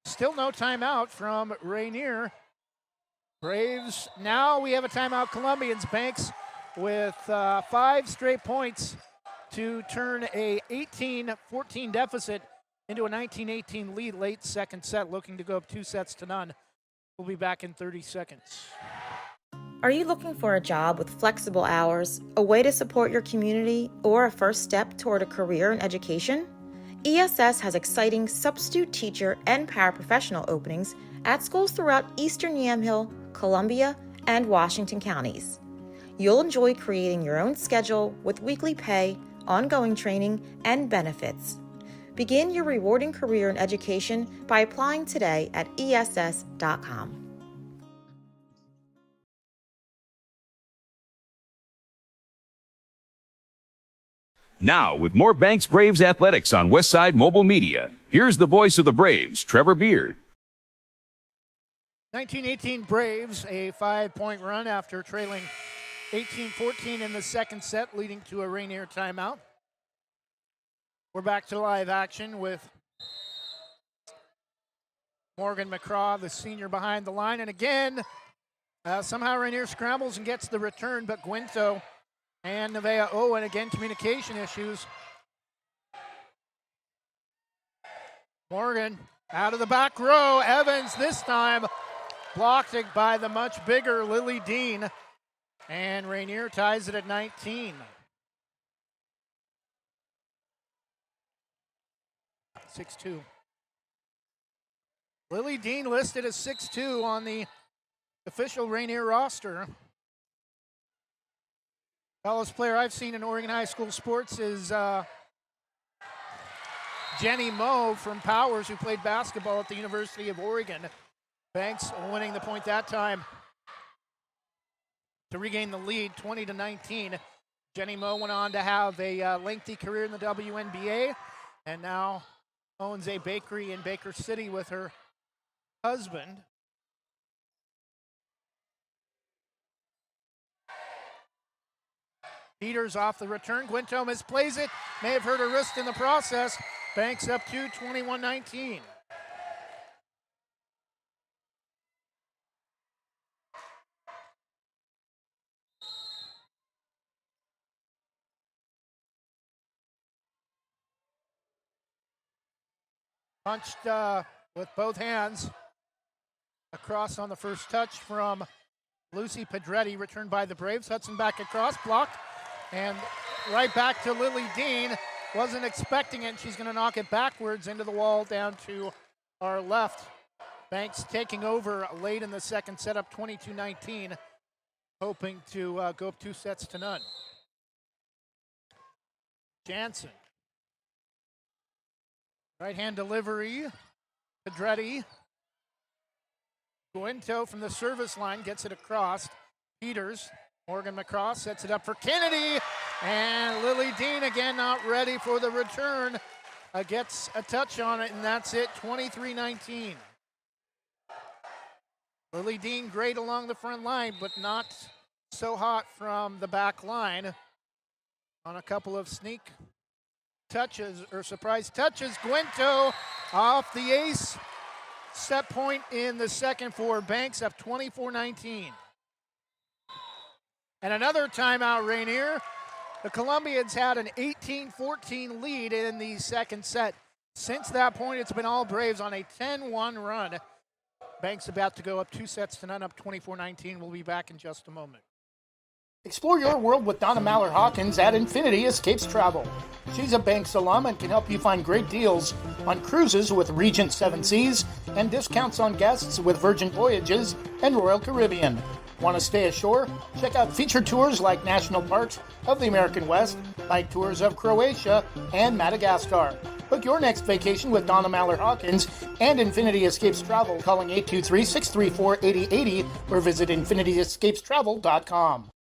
Speaker 2: Still no timeout from Rainier. Braves. Now we have a timeout. Columbians. Banks with 5 straight points to turn a 18-14 deficit into a 19-18 lead late second set, looking to go up 2-0. We'll be back in 30 seconds.
Speaker 12: Are you looking for a job with flexible hours, a way to support your community, or a first step toward a career in education? ESS has exciting substitute teacher and paraprofessional openings at schools throughout Eastern Yamhill, Columbia, and Washington counties. You'll enjoy creating your own schedule with weekly pay, ongoing training, and benefits. Begin your rewarding career in education by applying today at ess.com.
Speaker 1: Now, with more Banks Braves athletics on Westside Mobile Media, here's the voice of the Braves, Trevor Beard.
Speaker 2: 1918 Braves, a 5-point run after trailing 18-14 in the second set, leading to a Rainier timeout. We're back to live action with Morgan McCraw, the senior, behind the line. And again, somehow Rainier scrambles and gets the return, but Guinto and Nevaeh Owen, again, communication issues. Morgan out of the back row. Evans this time blocked it by the much bigger Lily Dean. And Rainier ties it at 19. 6'2". Lily Dean listed as 6'2" on the official Rainier roster. Tallest player I've seen in Oregon High School sports is Jenny Moe from Powers, who played basketball at the University of Oregon. Banks winning the point that time to regain the lead, 20-19. Jenny Moe went on to have a lengthy career in the WNBA and now owns a bakery in Baker City with her husband. Peters off the return. Guinto misplays it. May have hurt her wrist in the process. Banks up to 21-19. Punched with both hands across on the first touch from Lucy Pedretti, returned by the Braves. Hudson back across, blocked, and right back to Lily Dean. Wasn't expecting it. She's going to knock it backwards into the wall down to our left. Banks taking over late in the second set, up 22-19, hoping to go up 2-0. Jansen. Right-hand delivery. Pedretti. Guinto from the service line gets it across. Peters. Morgan McCraw sets it up for Kennedy. And Lily Dean again not ready for the return. Gets a touch on it, and that's it, 23-19. Lily Dean great along the front line, but not so hot from the back line. On a couple of sneak touches, or surprise touches. Guinto off the ace. Set point in the second for Banks, up 24-19. And another timeout, Rainier. The Columbians had an 18-14 lead in the second set. Since that point, it's been all Braves on a 10-1 run. Banks about to go up 2-0, up 24-19. We'll be back in just a moment. Explore your world with Donna Maller-Hawkins at Infinity Escapes Travel. She's a Banks alum and can help you find great deals on cruises with Regent Seven Seas and discounts on guests with Virgin Voyages and Royal Caribbean. Want to stay ashore? Check out featured tours like National Parks of the American West, like tours of Croatia and Madagascar. Book your next vacation with Donna Maller-Hawkins and Infinity Escapes Travel, calling 823-634-8080 or visit infinityescapestravel.com.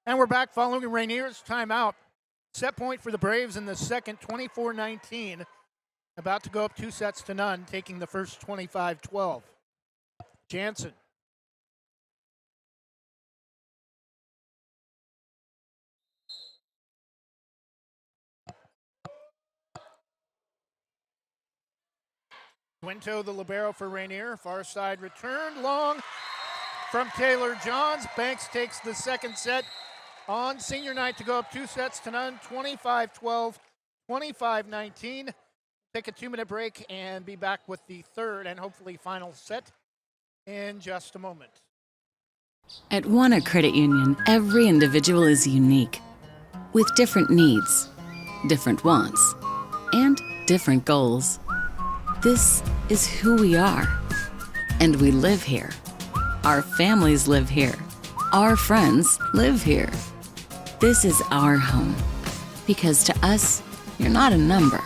Speaker 2: And we're back following Rainier's timeout. Set point for the Braves in the second, 24-19. About to go up 2-0, taking the first 25-12. Jansen. Quinto, the libero for Rainier. Far side return, long from Taylor Johns. Banks takes the second set on senior night to go up 2-0, 25-12, 25-19. Take a 2-minute break and be back with the third and hopefully final set in just a moment.
Speaker 4: At Wana Credit Union, every individual is unique, with different needs, different wants, and different goals. This is who we are, and we live here. Our families live here. Our friends live here. This is our home, because to us, you're not a number.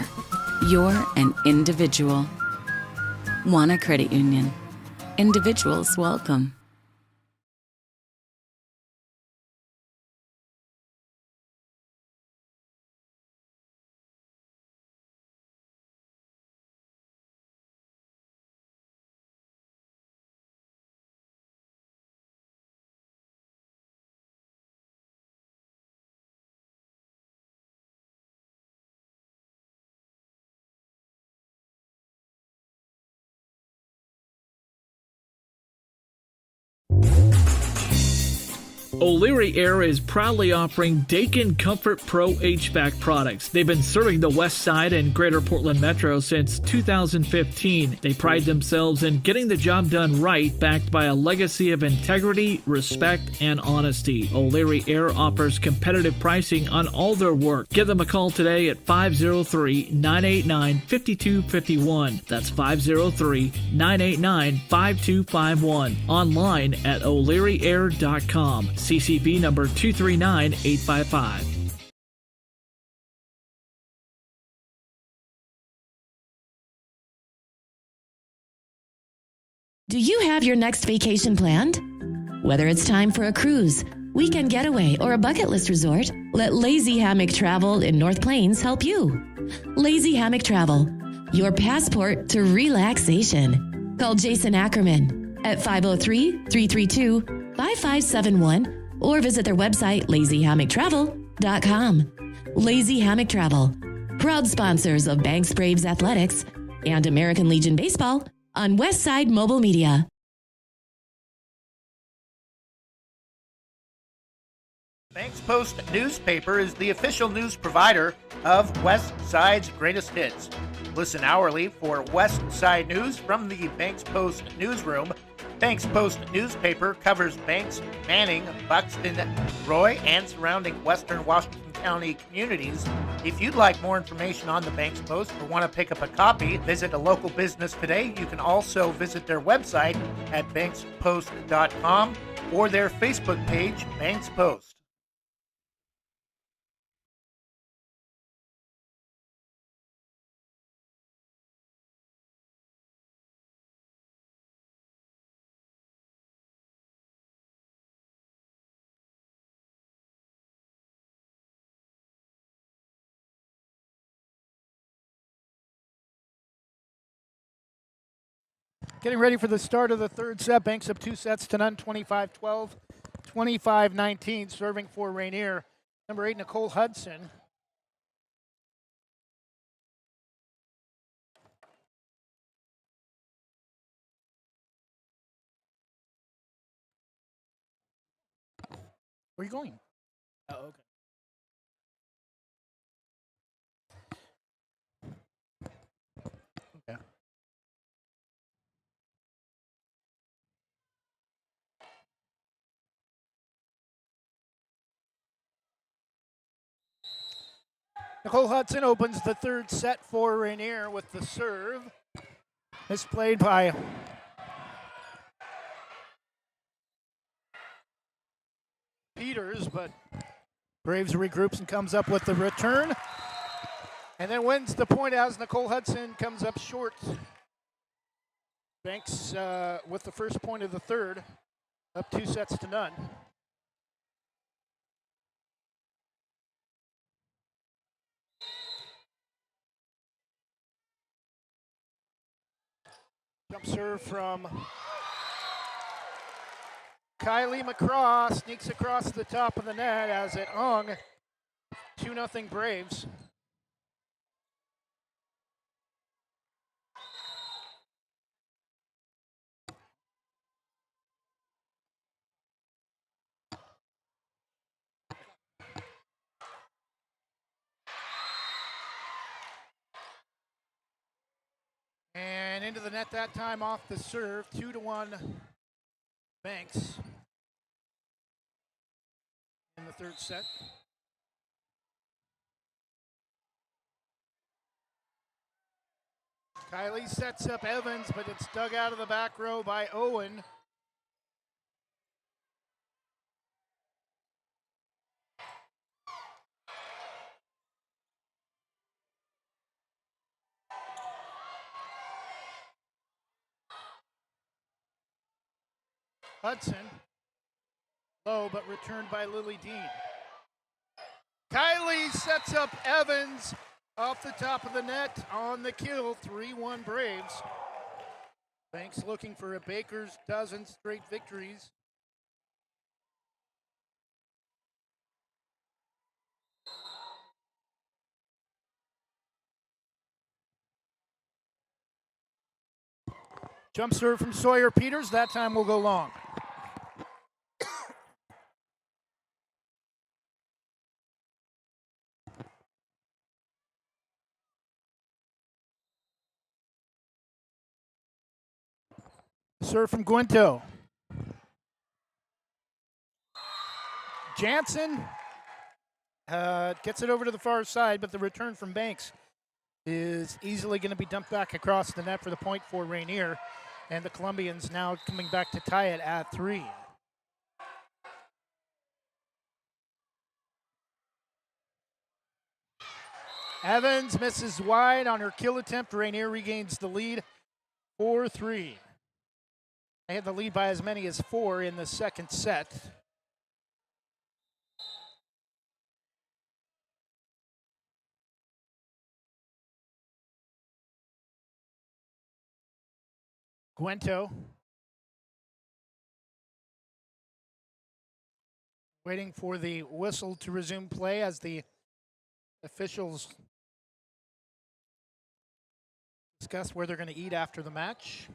Speaker 4: You're an individual. Wana Credit Union. Individuals welcome.
Speaker 13: O'Leary Air is proudly offering Dakin Comfort Pro HVAC products. They've been serving the West Side and Greater Portland Metro since 2015. They pride themselves in getting the job done right, backed by a legacy of integrity, respect, and honesty. O'Leary Air offers competitive pricing on all their work. Give them a call today at 503-989-5251. That's 503-989-5251. Online at o'learyair.com. CCB number 239855.
Speaker 14: Do you have your next vacation planned? Whether it's time for a cruise, weekend getaway, or a bucket list resort, let Lazy Hammock Travel in North Plains help you. Lazy Hammock Travel, your passport to relaxation. Call Jason Ackerman at 503-332-5571 or visit their website, lazyhammocktravel.com. Lazy Hammock Travel, proud sponsors of Banks Braves Athletics and American Legion Baseball on Westside Mobile Media.
Speaker 2: Banks Post newspaper is the official news provider of West Side's greatest hits. Listen hourly for West Side news from the Banks Post newsroom. Banks Post newspaper covers Banks, Manning, Buxton, Roy, and surrounding western Washington County communities. If you'd like more information on the Banks Post or want to pick up a copy, visit a local business today. You can also visit their website at bankspost.com or their Facebook page, Banks Post. Getting ready for the start of the third set. Banks up 2-0, 25-12, 25-19. Serving for Rainier, number 8, Nicole Hudson. Where are you going? Oh, okay. Okay. Nicole Hudson opens the third set for Rainier with the serve. Misplayed by Peters, but Braves regroups and comes up with the return. And then wins the point as Nicole Hudson comes up short. Banks with the first point of the third, up 2-0. Jump serve from Kylie McCraw, sneaks across the top of the net as it hung. 2-0 Braves. And into the net that time off the serve, 2-1 Banks in the third set. Kylie sets up Evans, but it's dug out of the back row by Owen. Hudson, low but returned by Lily Dean. Kylie sets up Evans off the top of the net on the kill, 3-1 Braves. Banks looking for a Baker's dozen straight victories. Jump serve from Sawyer Peters, that time will go long. Serve from Guento. Jansen gets it over to the far side, but the return from Banks is easily going to be dumped back across the net for the point for Rainier. And the Columbians now coming back to tie it at 3. Evans misses wide on her kill attempt. Rainier regains the lead, 4-3. They had the lead by as many as 4 in the second set. Guento waiting for the whistle to resume play as the officials discuss where they're going to eat after the match.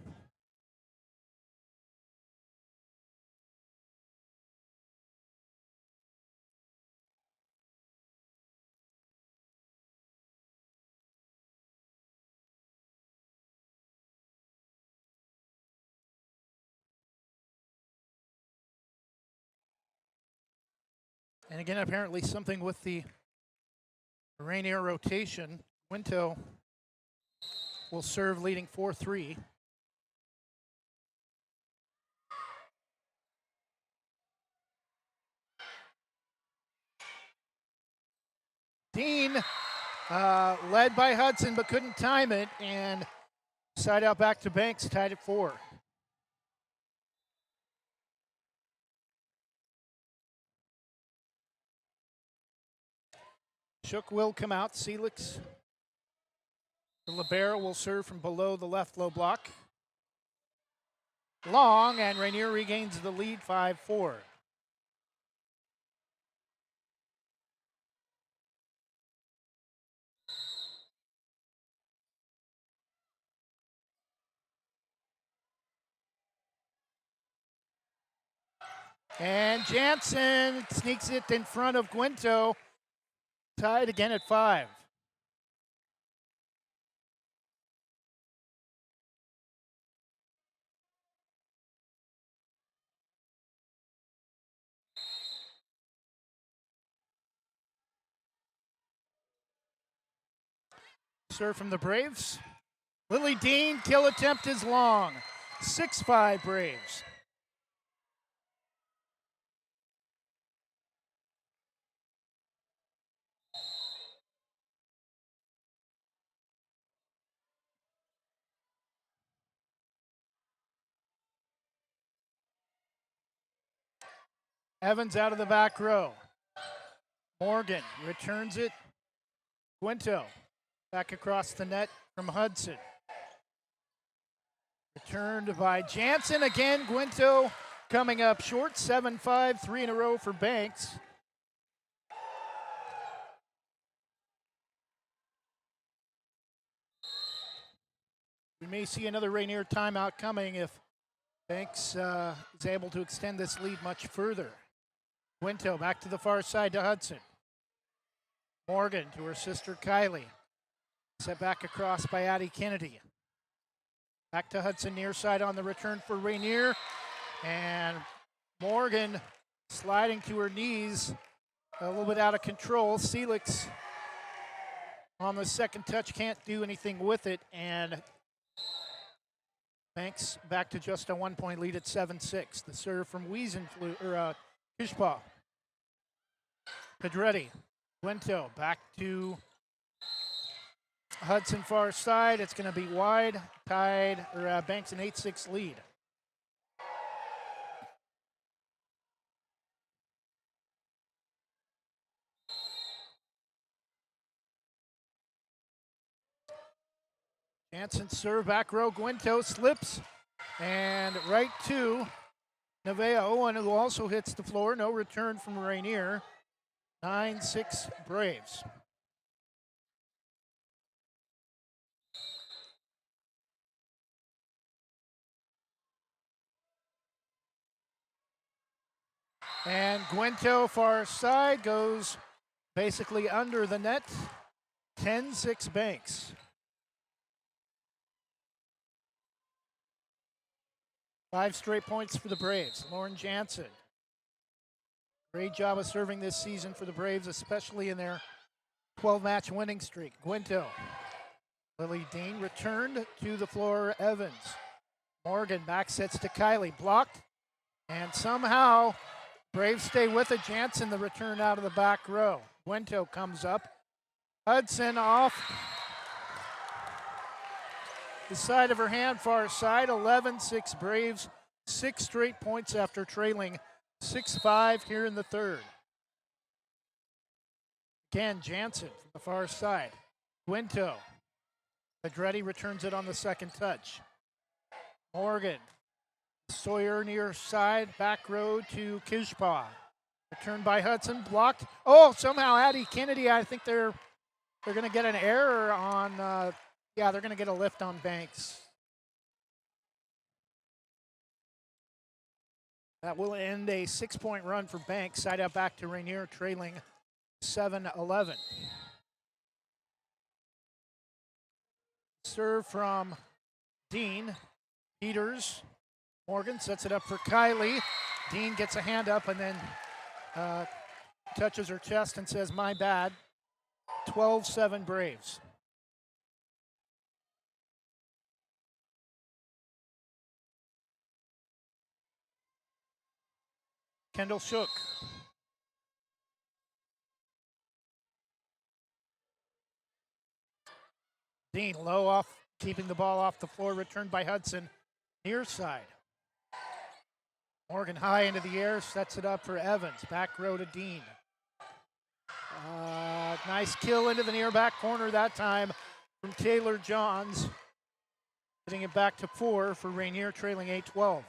Speaker 2: And again, apparently something with the Rainier rotation. Guento will serve leading 4-3. Dean led by Hudson but couldn't time it, and side out back to Banks, tied at 4. Shook will come out. Celix, the libero, will serve from below the left low block. Long, and Rainier regains the lead, 5-4. And Jansen sneaks it in front of Guento, tied again at 5. Serve from the Braves. Lily Dean, kill attempt is long. 6-5 Braves. Evans out of the back row. Morgan returns it. Guento back across the net from Hudson. Returned by Jansen again. Guinto coming up short, 7-5, 3 in a row for Banks. We may see another Rainier timeout coming if Banks is able to extend this lead much further. Guinto back to the far side to Hudson. Morgan to her sister Kylie. Set back across by Addie Kennedy. Back to Hudson near side on the return for Rainier. And Morgan sliding to her knees, a little bit out of control. Celix on the second touch can't do anything with it. And Banks back to just a 1-point lead at 7-6. The serve from Kishpa. Pedretti. Guinto back to Hudson far side. It's going to be wide. Banks an 8-6 lead. Jansen serve back row. Guinto slips and right to Nevaeh Owen, who also hits the floor. No return from Rainier. 9-6 Braves. And Guinto far side goes basically under the net. 10-6 Banks. 5 straight points for the Braves. Lauren Jansen. Great job of serving this season for the Braves, especially in their 12-match winning streak. Guinto. Lily Dean returned to the floor. Evans. Morgan back sets to Kylie. Blocked. And somehow Braves stay with it. Jansen the return out of the back row. Guinto comes up. Hudson off the side of her hand, far side. 11-6 Braves. 6 straight points after trailing 6-5 here in the third. Again, Jansen from the far side. Guinto. Pedretti returns it on the second touch. Morgan. Sawyer near side, back row to Kishpa. Returned by Hudson, blocked. Oh, somehow Addie Kennedy, I think they're going to get an error on, they're going to get a lift on Banks. That will end a 6-point run for Banks. Side out back to Rainier, trailing 7-11. Serve from Dean. Peters. Morgan sets it up for Kylie. Dean gets a hand up and then touches her chest and says, "My bad." 12-7 Braves. Kendall Shook. Dean low off, keeping the ball off the floor, returned by Hudson, near side. Morgan high into the air, sets it up for Evans, back row to Dean. Nice kill into the near back corner that time from Taylor Johns. Getting it back to 4 for Rainier, trailing 8-12.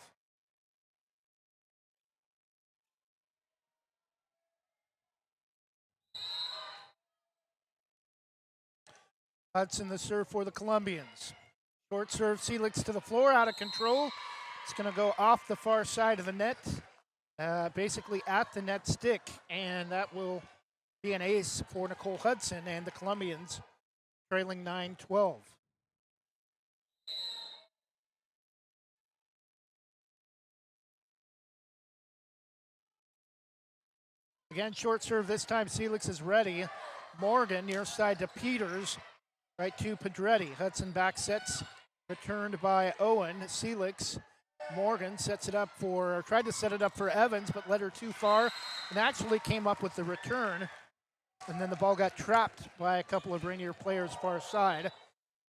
Speaker 2: Hudson the serve for the Columbians. Short serve, Celix to the floor, out of control. It's going to go off the far side of the net, basically at the net stick, and that will be an ace for Nicole Hudson and the Columbians, trailing 9-12. Again, short serve this time, Celix is ready. Morgan near side to Peters. Right to Pedretti. Hudson back sets, returned by Owen. Celix. Morgan sets it up tried to set it up for Evans, but led her too far and actually came up with the return. And then the ball got trapped by a couple of Rainier players far side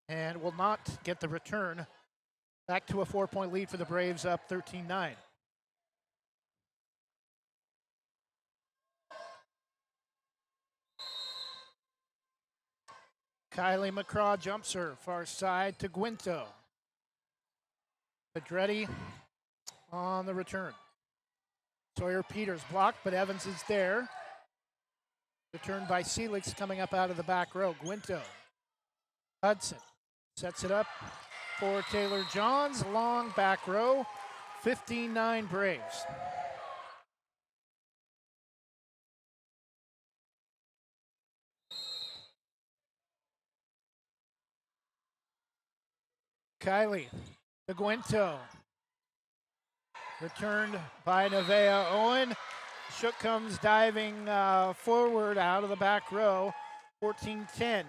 Speaker 2: and will not get the return. Back to a 4-point lead for the Braves, up 13-9. Kylie McCraw jumps her far side to Guinto. Pedretti on the return. Sawyer Peters blocked, but Evans is there. Return by Seelix coming up out of the back row. Guinto. Hudson sets it up for Taylor Johns. Long back row. 15-9 Braves. Kylie to Guinto. Returned by Nevaeh Owen. Shook comes diving forward out of the back row. 14-10.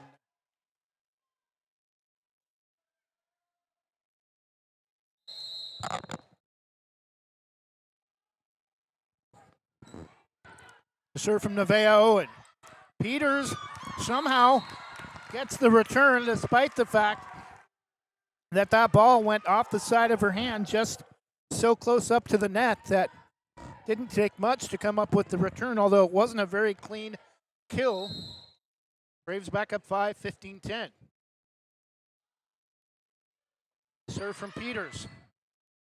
Speaker 2: The serve from Nevaeh Owen. Peters somehow gets the return despite the fact that that ball went off the side of her hand just so close up to the net that didn't take much to come up with the return, although it wasn't a very clean kill. Braves back up 5, 15-10. Serve from Peters.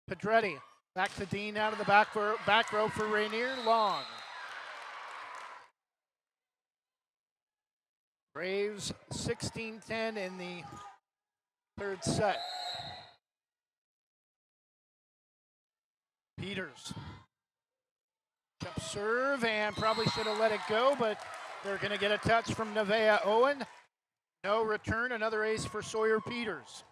Speaker 2: Pedretti back to Dean out of the back row for Rainier. Long. Braves 16-10 in the third set. Peters. Jump serve and probably should have let it go, but they're going to get a touch from Nevaeh Owen. No return, another ace for Sawyer Peters.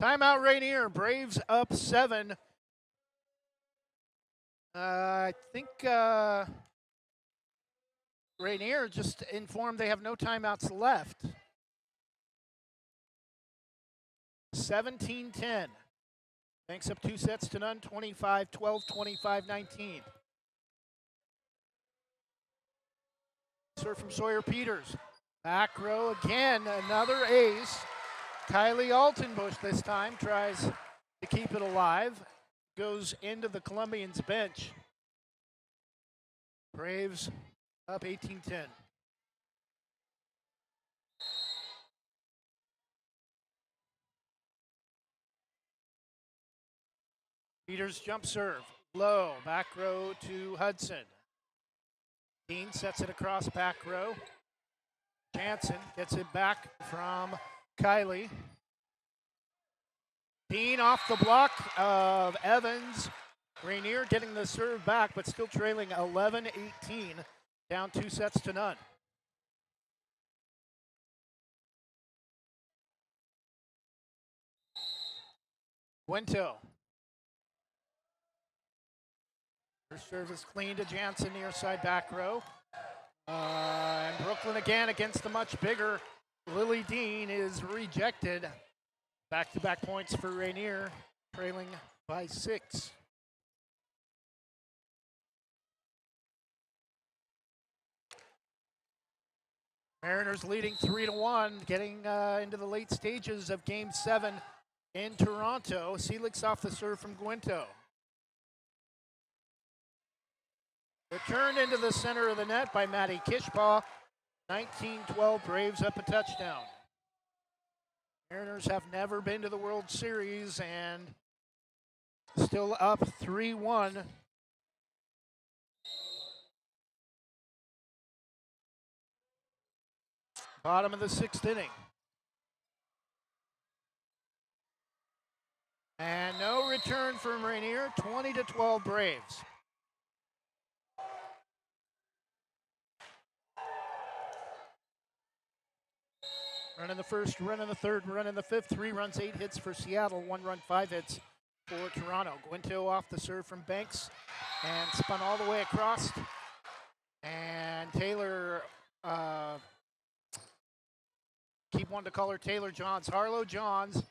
Speaker 2: Timeout Rainier, Braves up 7. I think Rainier just informed they have no timeouts left. 17-10. Banks up 2 sets to none, 25-12, 25-19. Serve from Sawyer Peters. Back row again, another ace. Kylie Altenbush this time tries to keep it alive. Goes into the Columbians bench. Braves up 18-10. Peters jump serve. Low, back row to Hudson. Dean sets it across back row. Jansen gets it back from Kylie. Dean off the block of Evans. Rainier getting the serve back, but still trailing 11-18, down 2 sets to none. Guinto. Her serve is clean to Jansen, near side back row. And Brooklyn again against the much bigger Lily Dean is rejected. Back-to-back points for Rainier, trailing by 6. Mariners leading 3-1, getting into the late stages of Game 7 in Toronto. Seelix off the serve from Guinto. Returned into the center of the net by Maddie Kishbaugh. 19-12, Braves up a touchdown. Mariners have never been to the World Series and still up 3-1. Bottom of the 6th inning. And no return from Rainier, 20-12 Braves. Run in the first, run in the third, run in the fifth. 3 runs, 8 hits for Seattle. 1 run, 5 hits for Toronto. Guinto off the serve from Banks and spun all the way across. And Taylor, keep wanting to call her Taylor Johns. Harlow Johns.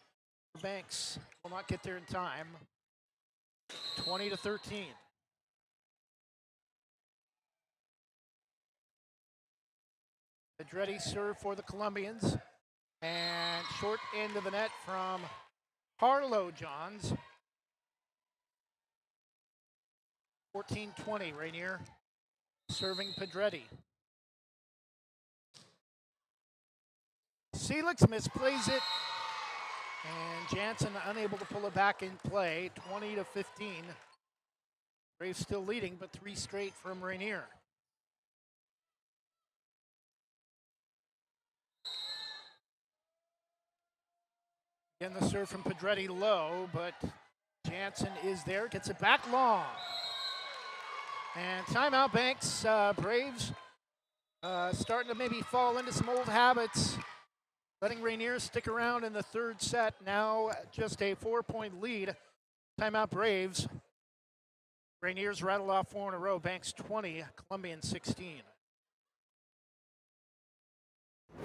Speaker 2: Banks will not get there in time. 20-13. Pedretti serve for the Columbians. And short end of the net from Harlow Johns. 14-20, Rainier serving Pedretti. Seelix misplays it. And Jansen unable to pull it back in play, 20-15. Braves still leading, but 3 straight from Rainier. Again, the serve from Pedretti low, but Jansen is there, gets it back long. And timeout, Banks. Braves starting to maybe fall into some old habits. Letting Rainier stick around in the third set. Now just a 4-point lead. Timeout Braves. Rainier's rattled off 4 in a row. Banks 20, Columbians 16.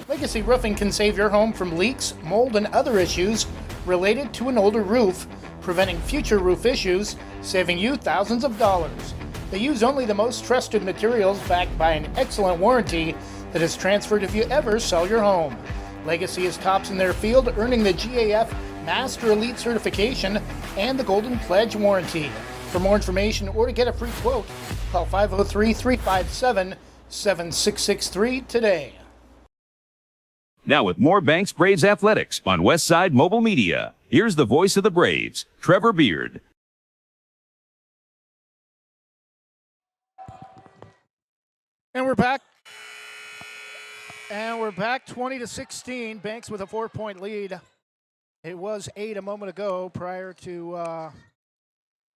Speaker 2: Legacy Roofing can save your home from leaks, mold, and other issues related to an older roof, preventing future roof issues, saving you thousands of dollars. They use only the most trusted materials backed by an excellent warranty that is transferred if you ever sell your home. Legacy is tops in their field, earning the GAF Master Elite certification and the Golden Pledge warranty. For more information or to get a free quote, call 503-357-7663 today.
Speaker 1: Now with more Banks Braves Athletics on Westside Mobile Media, here's the voice of the Braves, Trevor Beard.
Speaker 2: And we're back. 20-16. Banks with a 4-point lead. It was 8 a moment ago prior to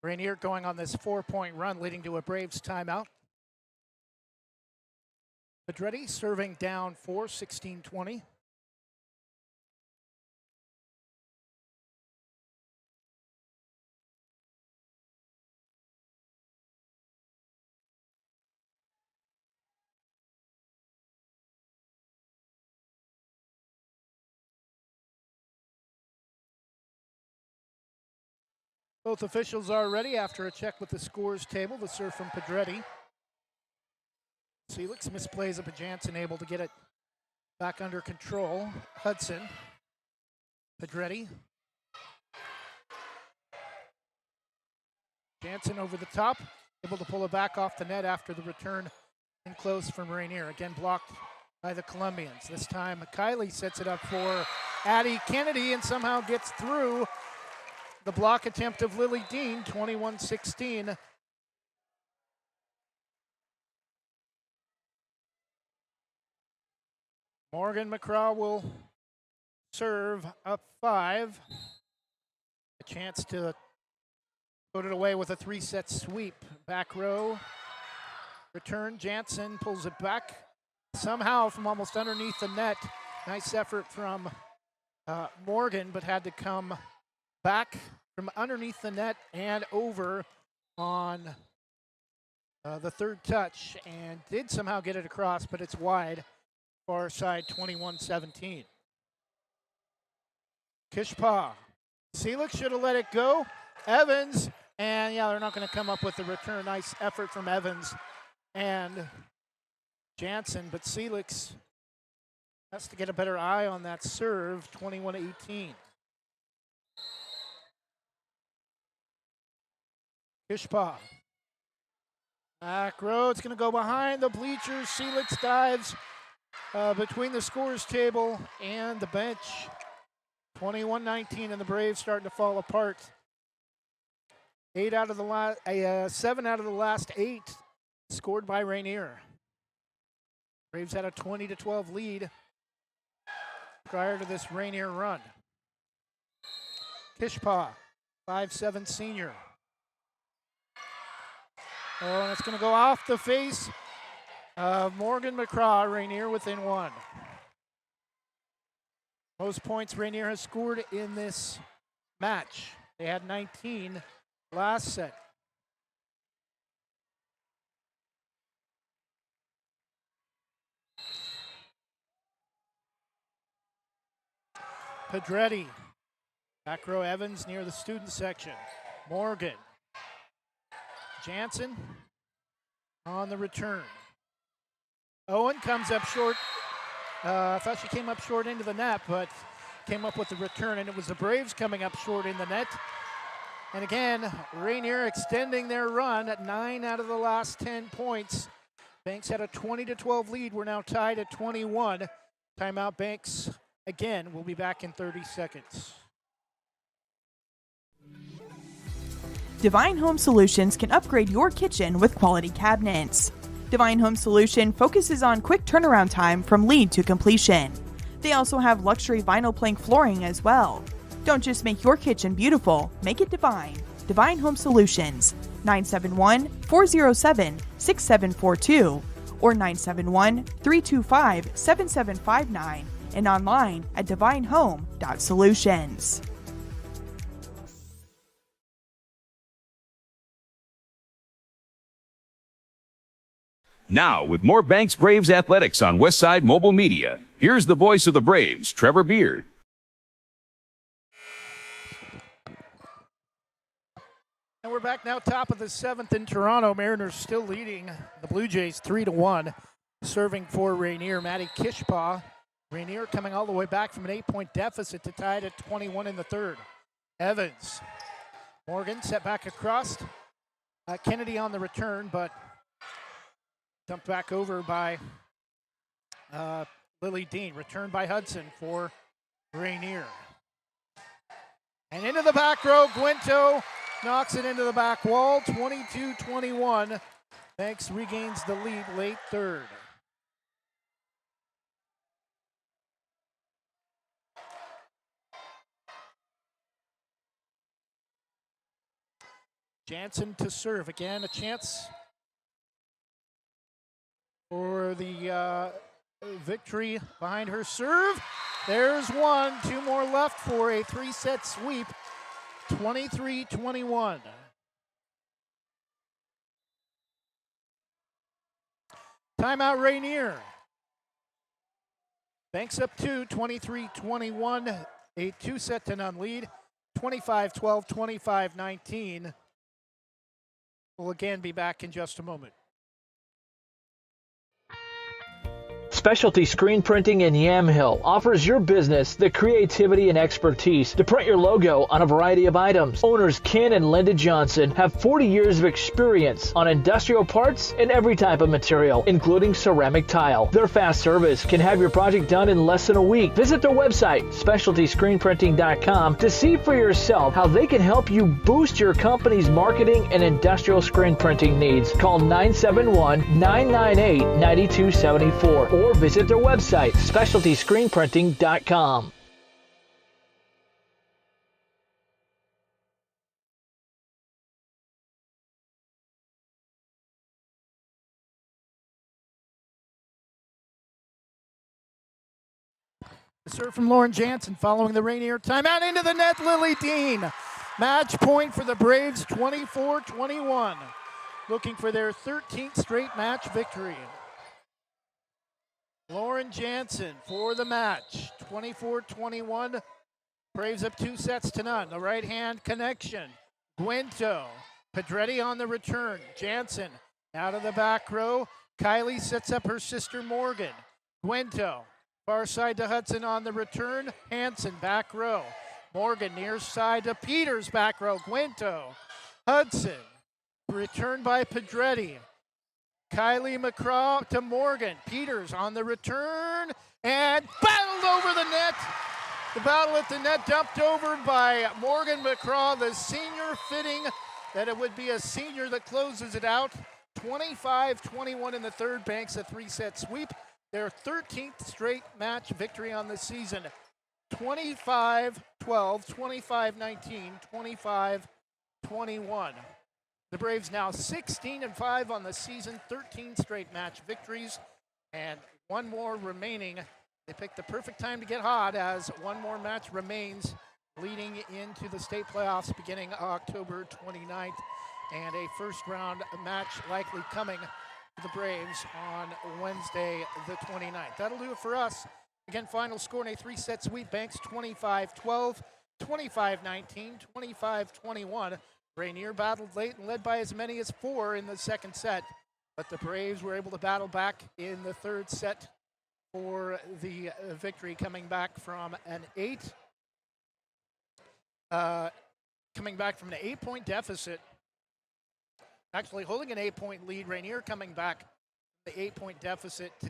Speaker 2: Rainier going on this 4-point run, leading to a Braves timeout. Pedretti serving down 4, 16-20. Both officials are ready after a check with the scores table. The serve from Pedretti. Seelix misplays it, but Jansen able to get it back under control. Hudson. Pedretti. Jansen over the top, able to pull it back off the net after the return in close from Rainier. Again blocked by the Columbians. This time Kiley sets it up for Addie Kennedy and somehow gets through. The block attempt of Lily Dean, 21-16. Morgan McCraw will serve up 5. A chance to put it away with a 3-set sweep. Back row. Return, Jansen pulls it back. Somehow from almost underneath the net. Nice effort from Morgan, but had to come back from underneath the net and over on the third touch, and did somehow get it across, but it's wide. Far side, 21-17. Kishpa. Seelix should have let it go. Evans, and yeah, they're not going to come up with the return. Nice effort from Evans and Jansen, but Seelix has to get a better eye on that serve, 21-18. Kishpa. Back row, it's going to go behind the bleachers. Seelix dives between the scores table and the bench. 21-19, and the Braves starting to fall apart. 7 out of the last 8 scored by Rainier. Braves had a 20-12 lead prior to this Rainier run. Kishpa, 5'7" senior. Oh, and it's going to go off the face of Morgan McCraw. Rainier within 1. Most points Rainier has scored in this match. They had 19 last set. Pedretti. Back row Evans near the student section. Morgan. Jansen on the return. Owen comes up short. I thought she came up short into the net, but came up with the return, and it was the Braves coming up short in the net. And again, Rainier extending their run at 9 out of the last 10 points. Banks had a 20-12 lead. We're now tied at 21. Timeout, Banks Again, we'll be back in 30 seconds.
Speaker 15: Divine Home Solutions can upgrade your kitchen with quality cabinets. Divine Home Solution focuses on quick turnaround time from lead to completion. They also have luxury vinyl plank flooring as well. Don't just make your kitchen beautiful, make it divine. Divine Home Solutions, 971-407-6742 or 971-325-7759 and online at divinehome.solutions.
Speaker 1: Now, with more Banks Braves athletics on Westside Mobile Media, here's the voice of the Braves, Trevor Beard.
Speaker 2: And we're back now, top of the 7th in Toronto. Mariners still leading the Blue Jays 3-1. Serving for Rainier, Matty Kishpaw. Rainier coming all the way back from an 8-point deficit to tie it at 21 in the third. Evans. Morgan set back across. Kennedy on the return, but dumped back over by Lily Dean. Returned by Hudson for Rainier. And into the back row, Guinto knocks it into the back wall, 22-21. Banks regains the lead late third. Jansen to serve. Again, a chance for the victory behind her serve. There's one. Two more left for a three-set sweep. 23-21. Timeout Rainier. Banks up 2, 23-21. A 2-set-to-none lead. 25-12, 25-19. We'll again be back in just a moment.
Speaker 13: Specialty Screen Printing in Yamhill offers your business the creativity and expertise to print your logo on a variety of items. Owners Ken and Linda Johnson have 40 years of experience on industrial parts and every type of material, including ceramic tile. Their fast service can have your project done in less than a week. Visit their website, specialtyscreenprinting.com, to see for yourself how they can help you boost your company's marketing and industrial screen printing needs. Call 971-998-9274 or visit their website, specialtyscreenprinting.com.
Speaker 2: The serve from Lauren Jansen following the Rainier timeout into the net, Lily Dean. Match point for the Braves, 24-21. Looking for their 13th straight match victory. Lauren Jansen for the match, 24-21. Braves up 2-0. The right-hand connection. Guinto. Pedretti on the return. Jansen out of the back row. Kylie sets up her sister Morgan. Guinto. Far side to Hudson on the return. Hanson back row. Morgan near side to Peters back row. Guinto. Hudson. Returned by Pedretti. Kylie McCraw to Morgan. Peters on the return and battled over the net. The battle at the net dumped over by Morgan McCraw, the senior, fitting that it would be a senior that closes it out. 25-21 in the third. Banks a 3-set sweep. Their 13th straight match victory on the season. 25-12, 25-19, 25-21. The Braves now 16-5 on the season, 13 straight match victories, and one more remaining. They picked the perfect time to get hot as one more match remains leading into the state playoffs beginning October 29th, and a first-round match likely coming for the Braves on Wednesday the 29th. That'll do it for us. Again, final score in a 3-set sweep. Banks 25-12, 25-19, 25-21. Rainier battled late and led by as many as 4 in the second set, but the Braves were able to battle back in the third set for the victory, coming back from an 8-point deficit. Actually holding an 8-point lead. Rainier coming back the 8-point deficit to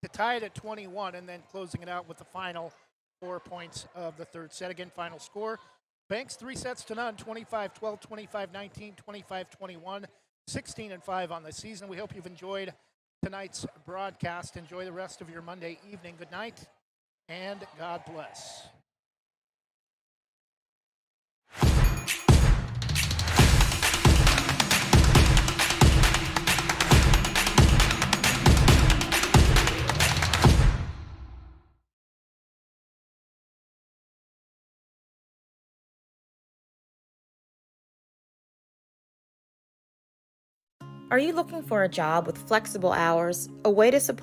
Speaker 2: tie it at 21 and then closing it out with the final 4 points of the third set. Again, final score. Banks 3-0, 25-12, 25-19, 25-21, 16-5 on the season. We hope you've enjoyed tonight's broadcast. Enjoy the rest of your Monday evening. Good night, and God bless.
Speaker 12: Are you looking for a job with flexible hours, a way to support